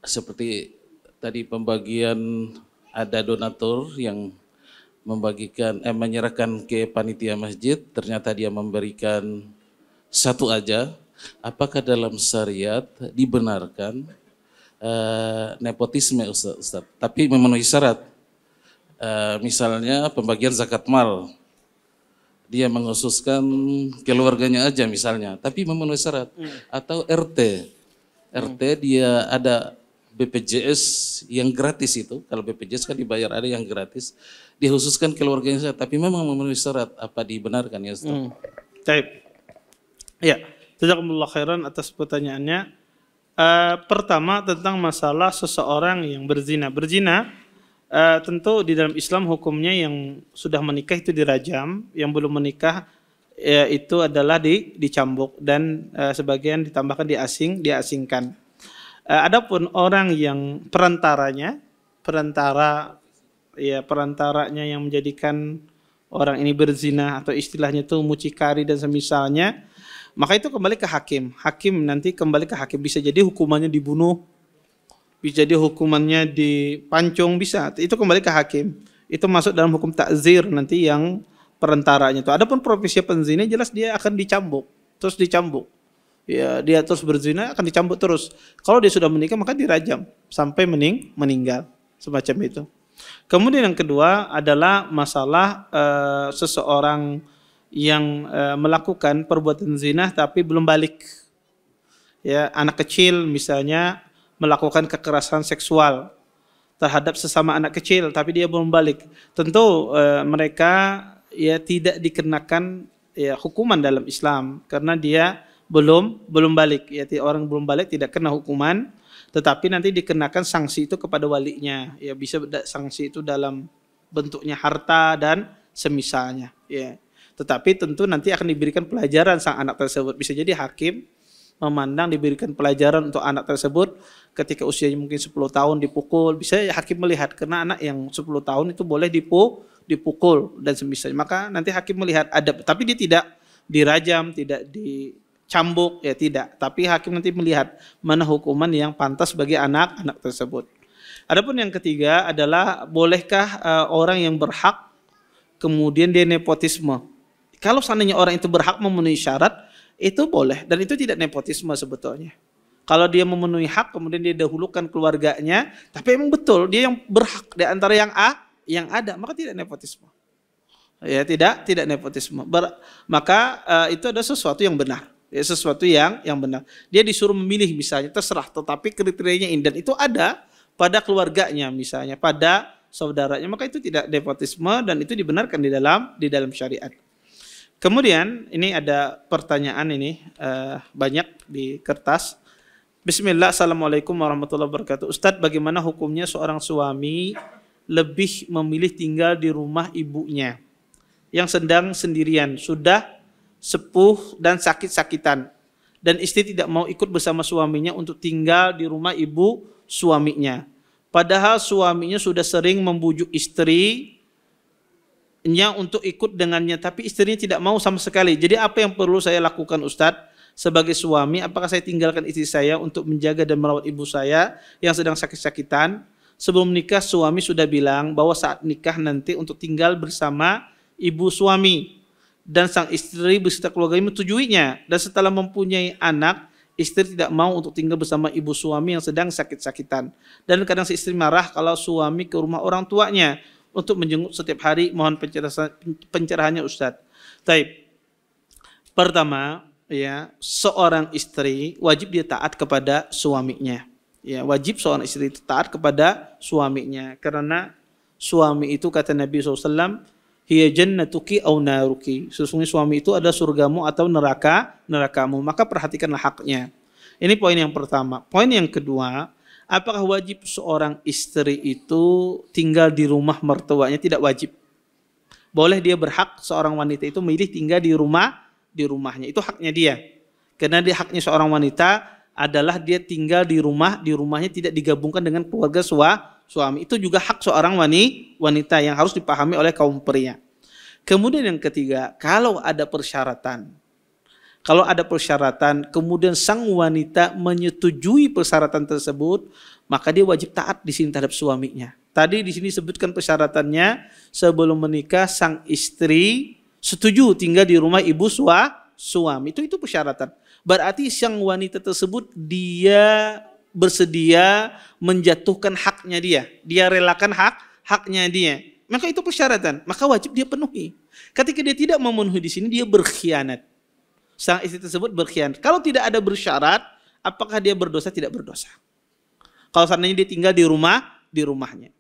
Speaker 2: seperti tadi pembagian, ada donatur yang membagikan menyerahkan ke panitia masjid, ternyata dia memberikan satu aja. Apakah dalam syariat dibenarkan nepotisme Ustaz? Tapi memenuhi syarat. Misalnya pembagian zakat mal, dia mengkhususkan keluarganya aja misalnya, tapi memenuhi syarat. Atau RT dia ada BPJS yang gratis itu, kalau BPJS kan dibayar, ada yang gratis, dia khususkan keluarganya saja, tapi memang memenuhi syarat. Apa dibenarkan ya Ustaz?
Speaker 1: Baik. Ya, jazakumullah khairan atas pertanyaannya. Pertama tentang masalah seseorang yang berzina. Tentu di dalam Islam hukumnya yang sudah menikah itu dirajam, yang belum menikah itu adalah dicambuk, dan sebagian ditambahkan diasingkan. Adapun orang yang perantaranya yang menjadikan orang ini berzina, atau istilahnya itu mucikari dan semisalnya, maka itu kembali ke hakim. Bisa jadi hukumannya dibunuh, bisa jadi hukumannya dipancung, bisa. Itu kembali ke hakim. Itu masuk dalam hukum takzir nanti yang perantaranya itu. Adapun profesi penzina jelas dia akan dicambuk. Ya, dia terus berzina akan dicambuk terus. Kalau dia sudah menikah maka dirajam sampai meninggal, semacam itu. Kemudian yang kedua adalah masalah seseorang yang melakukan perbuatan zina tapi belum balik. Ya, anak kecil misalnya melakukan kekerasan seksual terhadap sesama anak kecil tapi dia belum balik. Tentu mereka ya tidak dikenakan ya hukuman dalam Islam karena dia belum balik. Ya, orang belum balik tidak kena hukuman, tetapi nanti dikenakan sanksi itu kepada walinya. Ya, bisa sanksi itu dalam bentuknya harta dan semisalnya. Ya. Tetapi tentu nanti akan diberikan pelajaran sang anak tersebut. Bisa jadi hakim memandang diberikan pelajaran untuk anak tersebut ketika usianya mungkin 10 tahun dipukul. Bisa hakim melihat karena anak yang 10 tahun itu boleh dipukul dan semisalnya. Maka nanti hakim melihat adab, tapi dia tidak dirajam, tidak dicambuk, ya tidak. Tapi hakim nanti melihat mana hukuman yang pantas bagi anak-anak tersebut. Adapun yang ketiga adalah bolehkah orang yang berhak kemudian dia nepotisme. Kalau seandainya orang itu berhak memenuhi syarat, itu boleh, dan itu tidak nepotisme sebetulnya. Kalau dia memenuhi hak, kemudian dia dahulukan keluarganya, tapi memang betul dia yang berhak di antara yang ada, maka tidak nepotisme. Ya, tidak nepotisme. Maka itu ada sesuatu yang benar. Ya, sesuatu yang benar. Dia disuruh memilih misalnya, terserah, tetapi kriterianya ini, dan itu ada pada keluarganya misalnya, pada saudaranya, maka itu tidak nepotisme dan itu dibenarkan di dalam syariat. Kemudian ini ada pertanyaan ini banyak di kertas. Bismillah, assalamualaikum warahmatullahi wabarakatuh. Ustadz, bagaimana hukumnya seorang suami lebih memilih tinggal di rumah ibunya yang sedang sendirian, sudah sepuh dan sakit-sakitan, dan istri tidak mau ikut bersama suaminya untuk tinggal di rumah ibu suaminya. Padahal suaminya sudah sering membujuk istrinya untuk ikut dengannya, tapi istrinya tidak mau sama sekali. Jadi apa yang perlu saya lakukan Ustadz sebagai suami? Apakah saya tinggalkan istri saya untuk menjaga dan merawat ibu saya yang sedang sakit-sakitan? Sebelum nikah suami sudah bilang bahwa saat nikah nanti untuk tinggal bersama ibu suami, dan sang istri beserta keluarganya menyetujui-nya. Dan setelah mempunyai anak, istri tidak mau untuk tinggal bersama ibu suami yang sedang sakit-sakitan. Dan kadang si istri marah kalau suami ke rumah orang tuanya untuk menjenguk setiap hari. Mohon pencerahannya Ustadz. Taib. Pertama, ya, seorang istri wajib dia taat kepada suaminya. Ya, wajib seorang istri itu taat kepada suaminya, karena suami itu kata Nabi SAW, hiya jannatuki au naruki. Sesungguhnya suami itu ada surgamu atau nerakamu. Maka perhatikanlah haknya. Ini poin yang pertama. Poin yang kedua, apakah wajib seorang istri itu tinggal di rumah mertuanya? Tidak wajib. Boleh dia berhak seorang wanita itu milih tinggal di rumahnya. Itu haknya dia. Karena dia haknya seorang wanita adalah dia tinggal di rumahnya tidak digabungkan dengan keluarga suami. Itu juga hak seorang wanita yang harus dipahami oleh kaum pria. Kemudian yang ketiga, kalau ada persyaratan, kemudian sang wanita menyetujui persyaratan tersebut, maka dia wajib taat di sini terhadap suaminya. Tadi di sini sebutkan persyaratannya, sebelum menikah sang istri setuju tinggal di rumah ibu suami. Itu persyaratan. Berarti sang wanita tersebut dia bersedia menjatuhkan haknya dia relakan haknya dia. Maka itu persyaratan, maka wajib dia penuhi. Ketika dia tidak memenuhi di sini, dia berkhianat. Sang istri tersebut berkhianat. Kalau tidak ada bersyarat, apakah dia berdosa? Tidak berdosa. Kalau seandainya dia tinggal di rumahnya.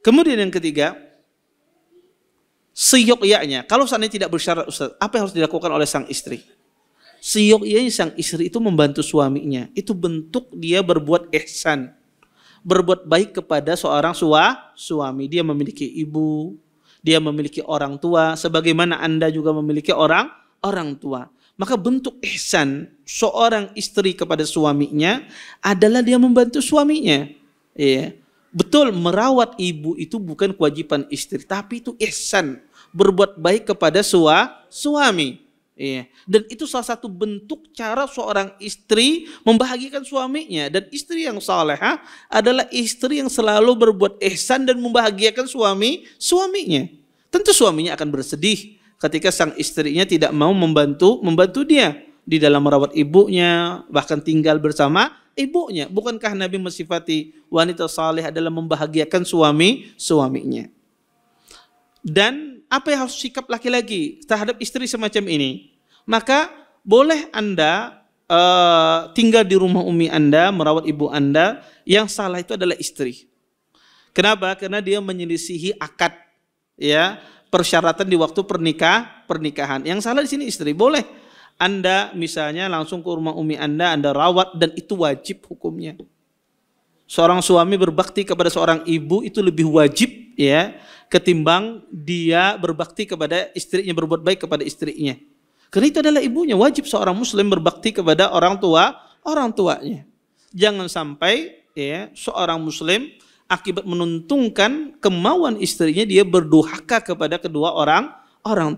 Speaker 1: Kemudian yang ketiga, seyogyanya. Kalau seandainya tidak bersyarat Ustaz, apa yang harus dilakukan oleh sang istri? Seyogyanya sang istri itu membantu suaminya. Itu bentuk dia berbuat ihsan, berbuat baik kepada seorang suami. Dia memiliki ibu, dia memiliki orang tua, sebagaimana Anda juga memiliki orang tua. Maka bentuk ihsan seorang istri kepada suaminya adalah dia membantu suaminya. Ya. Betul, merawat ibu itu bukan kewajiban istri, tapi itu ihsan, berbuat baik kepada suami. Iya. Dan itu salah satu bentuk cara seorang istri membahagiakan suaminya. Dan istri yang salehah adalah istri yang selalu berbuat ihsan dan membahagiakan suaminya. Tentu suaminya akan bersedih ketika sang istrinya tidak mau membantu dia di dalam merawat ibunya, bahkan tinggal bersama ibunya. Bukankah Nabi mensifati wanita saleh adalah membahagiakan suaminya? Dan apa yang harus sikap laki-laki terhadap istri semacam ini? Maka boleh Anda tinggal di rumah umi Anda, merawat ibu Anda. Yang salah itu adalah istri. Kenapa? Karena dia menyelisihi akad, ya, persyaratan di waktu pernikahan. Yang salah di sini istri. Boleh Anda misalnya langsung ke rumah umi Anda rawat, dan itu wajib hukumnya. Seorang suami berbakti kepada seorang ibu itu lebih wajib, ya, ketimbang dia berbakti kepada istrinya, berbuat baik kepada istrinya. Karena itu adalah ibunya. Wajib seorang muslim berbakti kepada orang tuanya. Jangan sampai, ya, seorang muslim akibat menuntungkan kemauan istrinya dia berdurhaka kepada kedua orang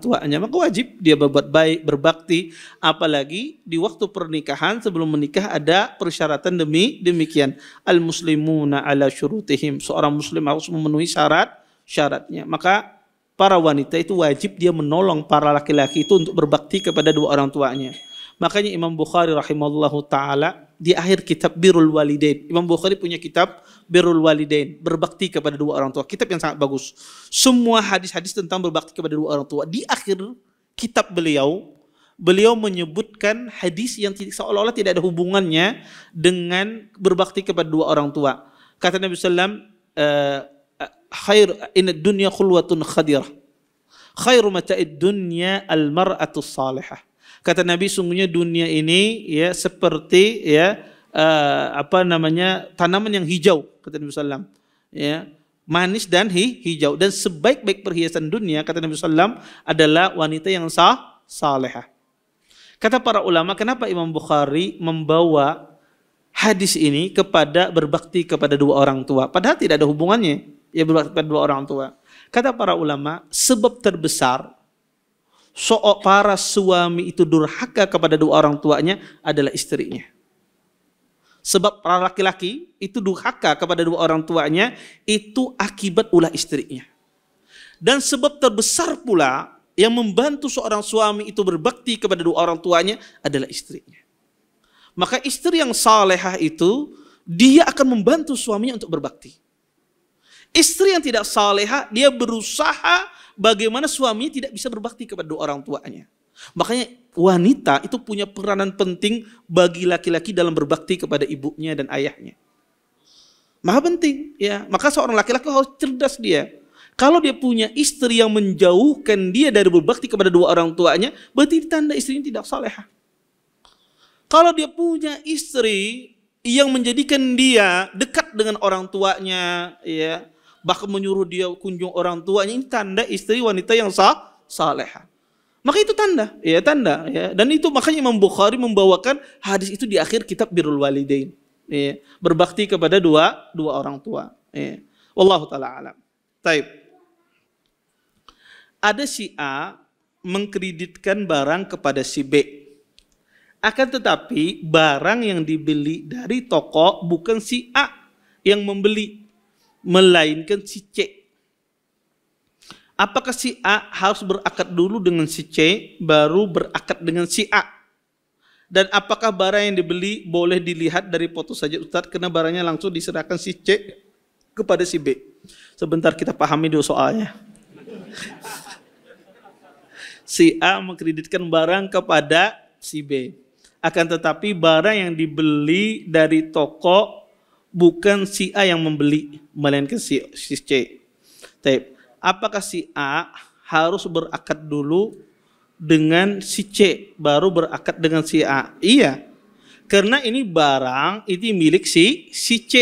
Speaker 1: tuanya. Maka wajib dia berbuat baik, berbakti. Apalagi di waktu pernikahan, sebelum menikah ada persyaratan demikian. Al-muslimuna ala syurutihim. Seorang muslim harus memenuhi syaratnya. Maka para wanita itu wajib dia menolong para laki-laki itu untuk berbakti kepada dua orang tuanya. Makanya Imam Bukhari rahimahullahu ta'ala di akhir kitab Birrul Walidain. Imam Bukhari punya kitab Birrul Walidain, berbakti kepada dua orang tua. Kitab yang sangat bagus. Semua hadis-hadis tentang berbakti kepada dua orang tua. Di akhir kitab beliau menyebutkan hadis yang seolah-olah tidak ada hubungannya dengan berbakti kepada dua orang tua. Kata Nabi SAW, khair inad dunya khulwatun khadirah. Khairu mata'id dunya al-mar'atu salihah. Kata Nabi, sungguhnya dunia ini, ya, seperti, ya, tanaman yang hijau, kata Nabi SAW. Ya, manis dan hijau. Dan sebaik-baik perhiasan dunia, kata Nabi SAW, adalah wanita yang salehah. Kata para ulama, kenapa Imam Bukhari membawa hadis ini kepada berbakti kepada dua orang tua? Padahal tidak ada hubungannya, ya berbakti kepada dua orang tua. Kata para ulama, sebab terbesar para suami itu durhaka kepada dua orang tuanya adalah istrinya. Sebab para laki-laki itu durhaka kepada dua orang tuanya itu akibat ulah istrinya. Dan sebab terbesar pula yang membantu seorang suami itu berbakti kepada dua orang tuanya adalah istrinya. Maka istri yang salehah itu dia akan membantu suaminya untuk berbakti. Istri yang tidak salehah dia berusaha bagaimana suaminya tidak bisa berbakti kepada dua orang tuanya. Makanya wanita itu punya peranan penting bagi laki-laki dalam berbakti kepada ibunya dan ayahnya. Maka penting, ya. Maka seorang laki-laki harus cerdas dia. Kalau dia punya istri yang menjauhkan dia dari berbakti kepada dua orang tuanya, berarti tanda istrinya tidak salehah. Kalau dia punya istri yang menjadikan dia dekat dengan orang tuanya, ya, bahkan menyuruh dia kunjung orang tuanya, ini tanda istri wanita yang salehah. Maka itu tanda, ya. Dan itu makanya Imam Bukhari membawakan hadis itu di akhir kitab Birrul Walidain, ya. Berbakti kepada dua orang tua. Ya. Wallahu taala alam. Taib. Ada si A mengkreditkan barang kepada si B. Akan tetapi barang yang dibeli dari toko bukan si A yang membeli, melainkan si C. Apakah si A harus berakad dulu dengan si C, baru berakad dengan si A? Dan apakah barang yang dibeli boleh dilihat dari foto saja Ustaz, karena barangnya langsung diserahkan si C kepada si B? Sebentar kita pahami dulu soalnya. Si A mengkreditkan barang kepada si B. Akan tetapi barang yang dibeli dari toko bukan si A yang membeli, melainkan si C. Taib. Apakah si A harus berakad dulu dengan si C, baru berakad dengan si A? Iya, karena ini barang itu milik si C.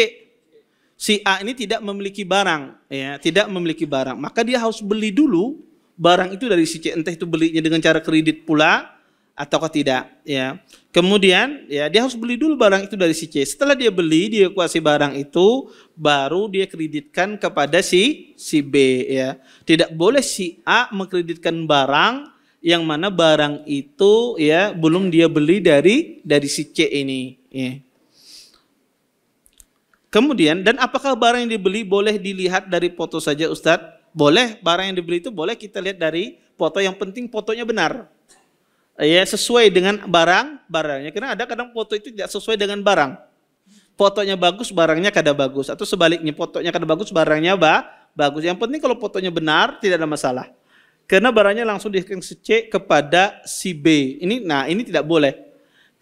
Speaker 1: Si A ini tidak memiliki barang, ya, tidak memiliki barang. Maka dia harus beli dulu barang itu dari si C, entah itu belinya dengan cara kredit pula ataukah tidak, ya. Kemudian ya dia harus beli dulu barang itu dari si C. Setelah dia beli, dia kuasai barang itu, baru dia kreditkan kepada si B, ya. Tidak boleh si A mengkreditkan barang yang mana barang itu ya belum dia beli dari si C ini, ya. Kemudian, dan apakah barang yang dibeli boleh dilihat dari foto saja Ustadz? Boleh, barang yang dibeli itu boleh kita lihat dari foto, yang penting fotonya benar. Ya, sesuai dengan barangnya. Karena ada kadang foto itu tidak sesuai dengan barang. Fotonya bagus, barangnya kada bagus. Atau sebaliknya, fotonya kada bagus, barangnya bagus. Yang penting kalau fotonya benar, tidak ada masalah. Karena barangnya langsung diserahkan si C kepada si B. Ini tidak boleh.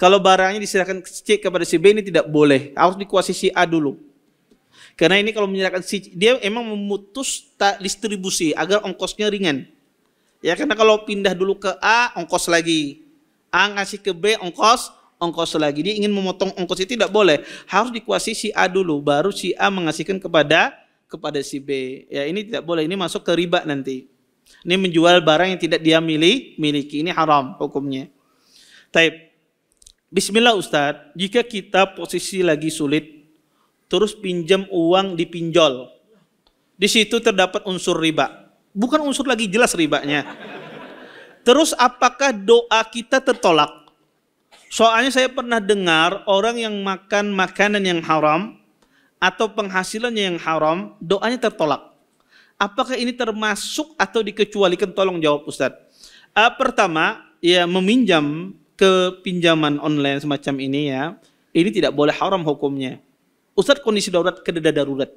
Speaker 1: Kalau barangnya diserahkan C kepada si B, ini tidak boleh. Harus dikuasai si A dulu. Karena ini kalau menyerahkan si, dia emang memutus distribusi agar ongkosnya ringan. Ya, karena kalau pindah dulu ke A, ongkos lagi. A ngasih ke B, ongkos lagi. Dia ingin memotong ongkos itu tidak boleh. Harus dikuasai si A dulu, baru si A mengasihkan kepada si B. Ya, ini tidak boleh. Ini masuk ke riba nanti. Ini menjual barang yang tidak dia miliki. Ini haram hukumnya. Taib. Bismillah Ustadz, jika kita posisi lagi sulit, terus pinjam uang di pinjol, di situ terdapat unsur riba. Bukan unsur lagi jelas ribanya. Terus apakah doa kita tertolak? Soalnya saya pernah dengar orang yang makan makanan yang haram atau penghasilannya yang haram, doanya tertolak. Apakah ini termasuk atau dikecualikan? Tolong jawab Ustadz. Pertama, ya meminjam ke pinjaman online semacam ini, ya, ini tidak boleh, haram hukumnya. Ustadz, kondisi darurat, kededa darurat.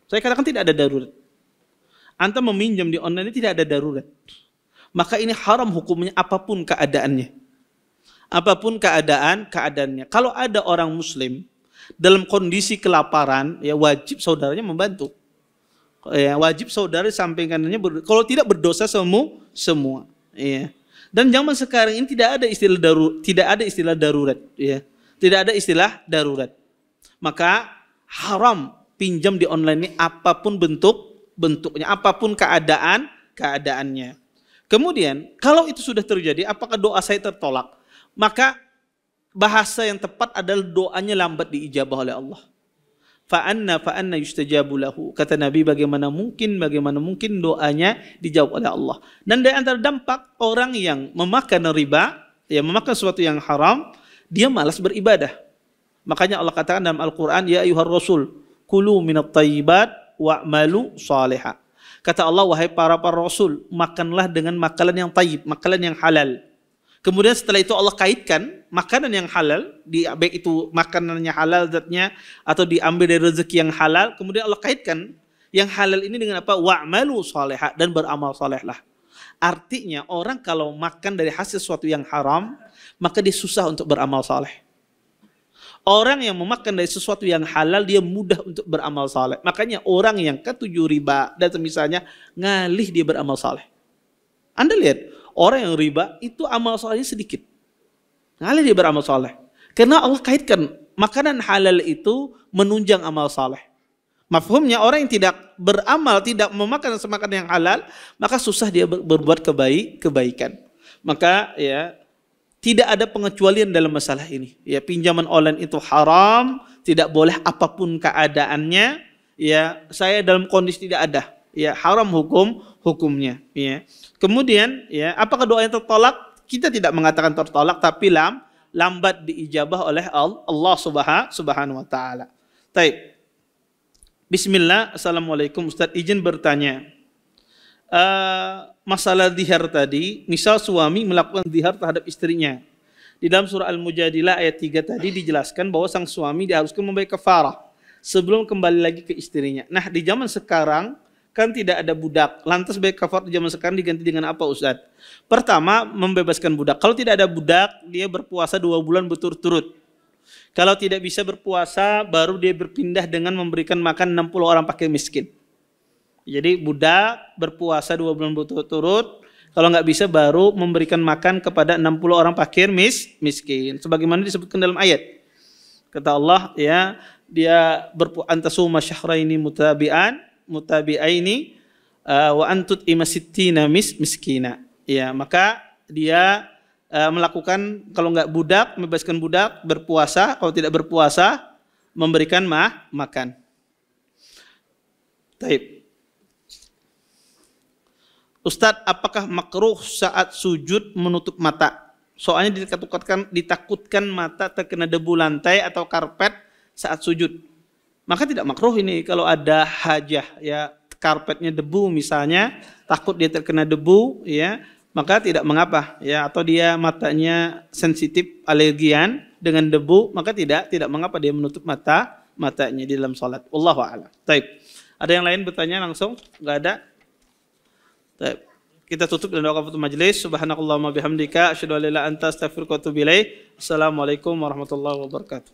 Speaker 1: Saya katakan tidak ada darurat. Anda meminjam di online ini tidak ada darurat. Maka ini haram hukumnya apapun keadaannya. Apapun keadaannya. Kalau ada orang muslim dalam kondisi kelaparan, ya wajib saudaranya membantu. Ya, wajib saudara sampaikannya, kalau tidak berdosa semua. Ya. Dan zaman sekarang ini tidak ada istilah darurat, ya. Tidak ada istilah darurat. Maka haram pinjam di online ini apapun bentuknya, apapun keadaannya. Kemudian kalau itu sudah terjadi, apakah doa saya tertolak? Maka bahasa yang tepat adalah doanya lambat diijabah oleh Allah. Fa'anna yustajabu lahu. Kata Nabi, bagaimana mungkin doanya dijawab oleh Allah. Dan dari antara dampak orang yang memakan riba, ya memakan sesuatu yang haram, dia malas beribadah. Makanya Allah katakan dalam Al-Quran, ya ayyuhar rasul, kulu minat tayyibat wa'malu salihah. Kata Allah, wahai para rasul, makanlah dengan makanan yang tayyib, makanan yang halal. Kemudian setelah itu Allah kaitkan makanan yang halal, baik itu makanannya halal zatnya atau diambil dari rezeki yang halal, kemudian Allah kaitkan yang halal ini dengan apa? Wa'malu salihah, dan beramal salehlah. Artinya orang kalau makan dari hasil sesuatu yang haram, maka dia susah untuk beramal saleh. Orang yang memakan dari sesuatu yang halal, dia mudah untuk beramal saleh. Makanya orang yang ketujuh riba dan misalnya ngalih dia beramal saleh. Anda lihat, orang yang riba itu amal salehnya sedikit. Ngalih dia beramal saleh. Karena Allah kaitkan makanan halal itu menunjang amal saleh. Mafhumnya orang yang tidak beramal, tidak memakan makanan yang halal, maka susah dia berbuat kebaikan. Maka ya, tidak ada pengecualian dalam masalah ini. Ya, pinjaman online itu haram, tidak boleh apapun keadaannya. Ya, saya dalam kondisi tidak ada. Ya, haram hukumnya. Ya. Kemudian, ya, apakah doanya tertolak? Kita tidak mengatakan tertolak, tapi lambat diijabah oleh Allah Subhanahu wa taala. Baik. Bismillah. Assalamualaikum Ustaz, izin bertanya. Masalah zihar tadi, misal suami melakukan zihar terhadap istrinya. Di dalam surah Al-Mujadilah ayat 3 tadi dijelaskan bahwa sang suami diharuskan membayar kafarah sebelum kembali lagi ke istrinya. Nah, di zaman sekarang kan tidak ada budak. Lantas bayar kafarah di zaman sekarang diganti dengan apa, Ustaz? Pertama, membebaskan budak. Kalau tidak ada budak, dia berpuasa 2 bulan berturut-turut. Kalau tidak bisa berpuasa, baru dia berpindah dengan memberikan makan 60 orang fakir miskin. Jadi budak berpuasa 2 bulan berturut-turut, kalau nggak bisa baru memberikan makan kepada 60 orang fakir miskin. Sebagaimana disebutkan dalam ayat. Kata Allah, ya, dia antasuma syahraini mutabi'aini wa antut imasittina miskina. Ya, maka dia melakukan, kalau nggak budak, membebaskan budak, berpuasa, kalau tidak berpuasa, memberikan makan. Taib. Ustadz, apakah makruh saat sujud menutup mata? Soalnya ditakutkan mata terkena debu lantai atau karpet saat sujud. Maka tidak makruh ini kalau ada hajah, ya, karpetnya debu misalnya, takut dia terkena debu, ya, maka tidak mengapa, ya, atau dia matanya sensitif, alergian dengan debu, maka tidak mengapa dia menutup matanya di dalam salat. Wallahu a'lam. Baik. Ada yang lain bertanya langsung? Enggak ada? Baik. Kita tutup dengan doa kafaratul majelis. Subhanakallahumma bihamdika asyhadu an la ilaha illa anta astaghfiruka wa atubu ilaik. Assalamualaikum warahmatullahi wabarakatuh.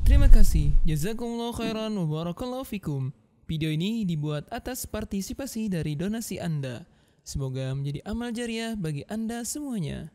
Speaker 3: Terima kasih. Jazakumullah khairan wa barakallahu fikum. Video ini dibuat atas partisipasi dari donasi Anda. Semoga menjadi amal jariah bagi Anda semuanya.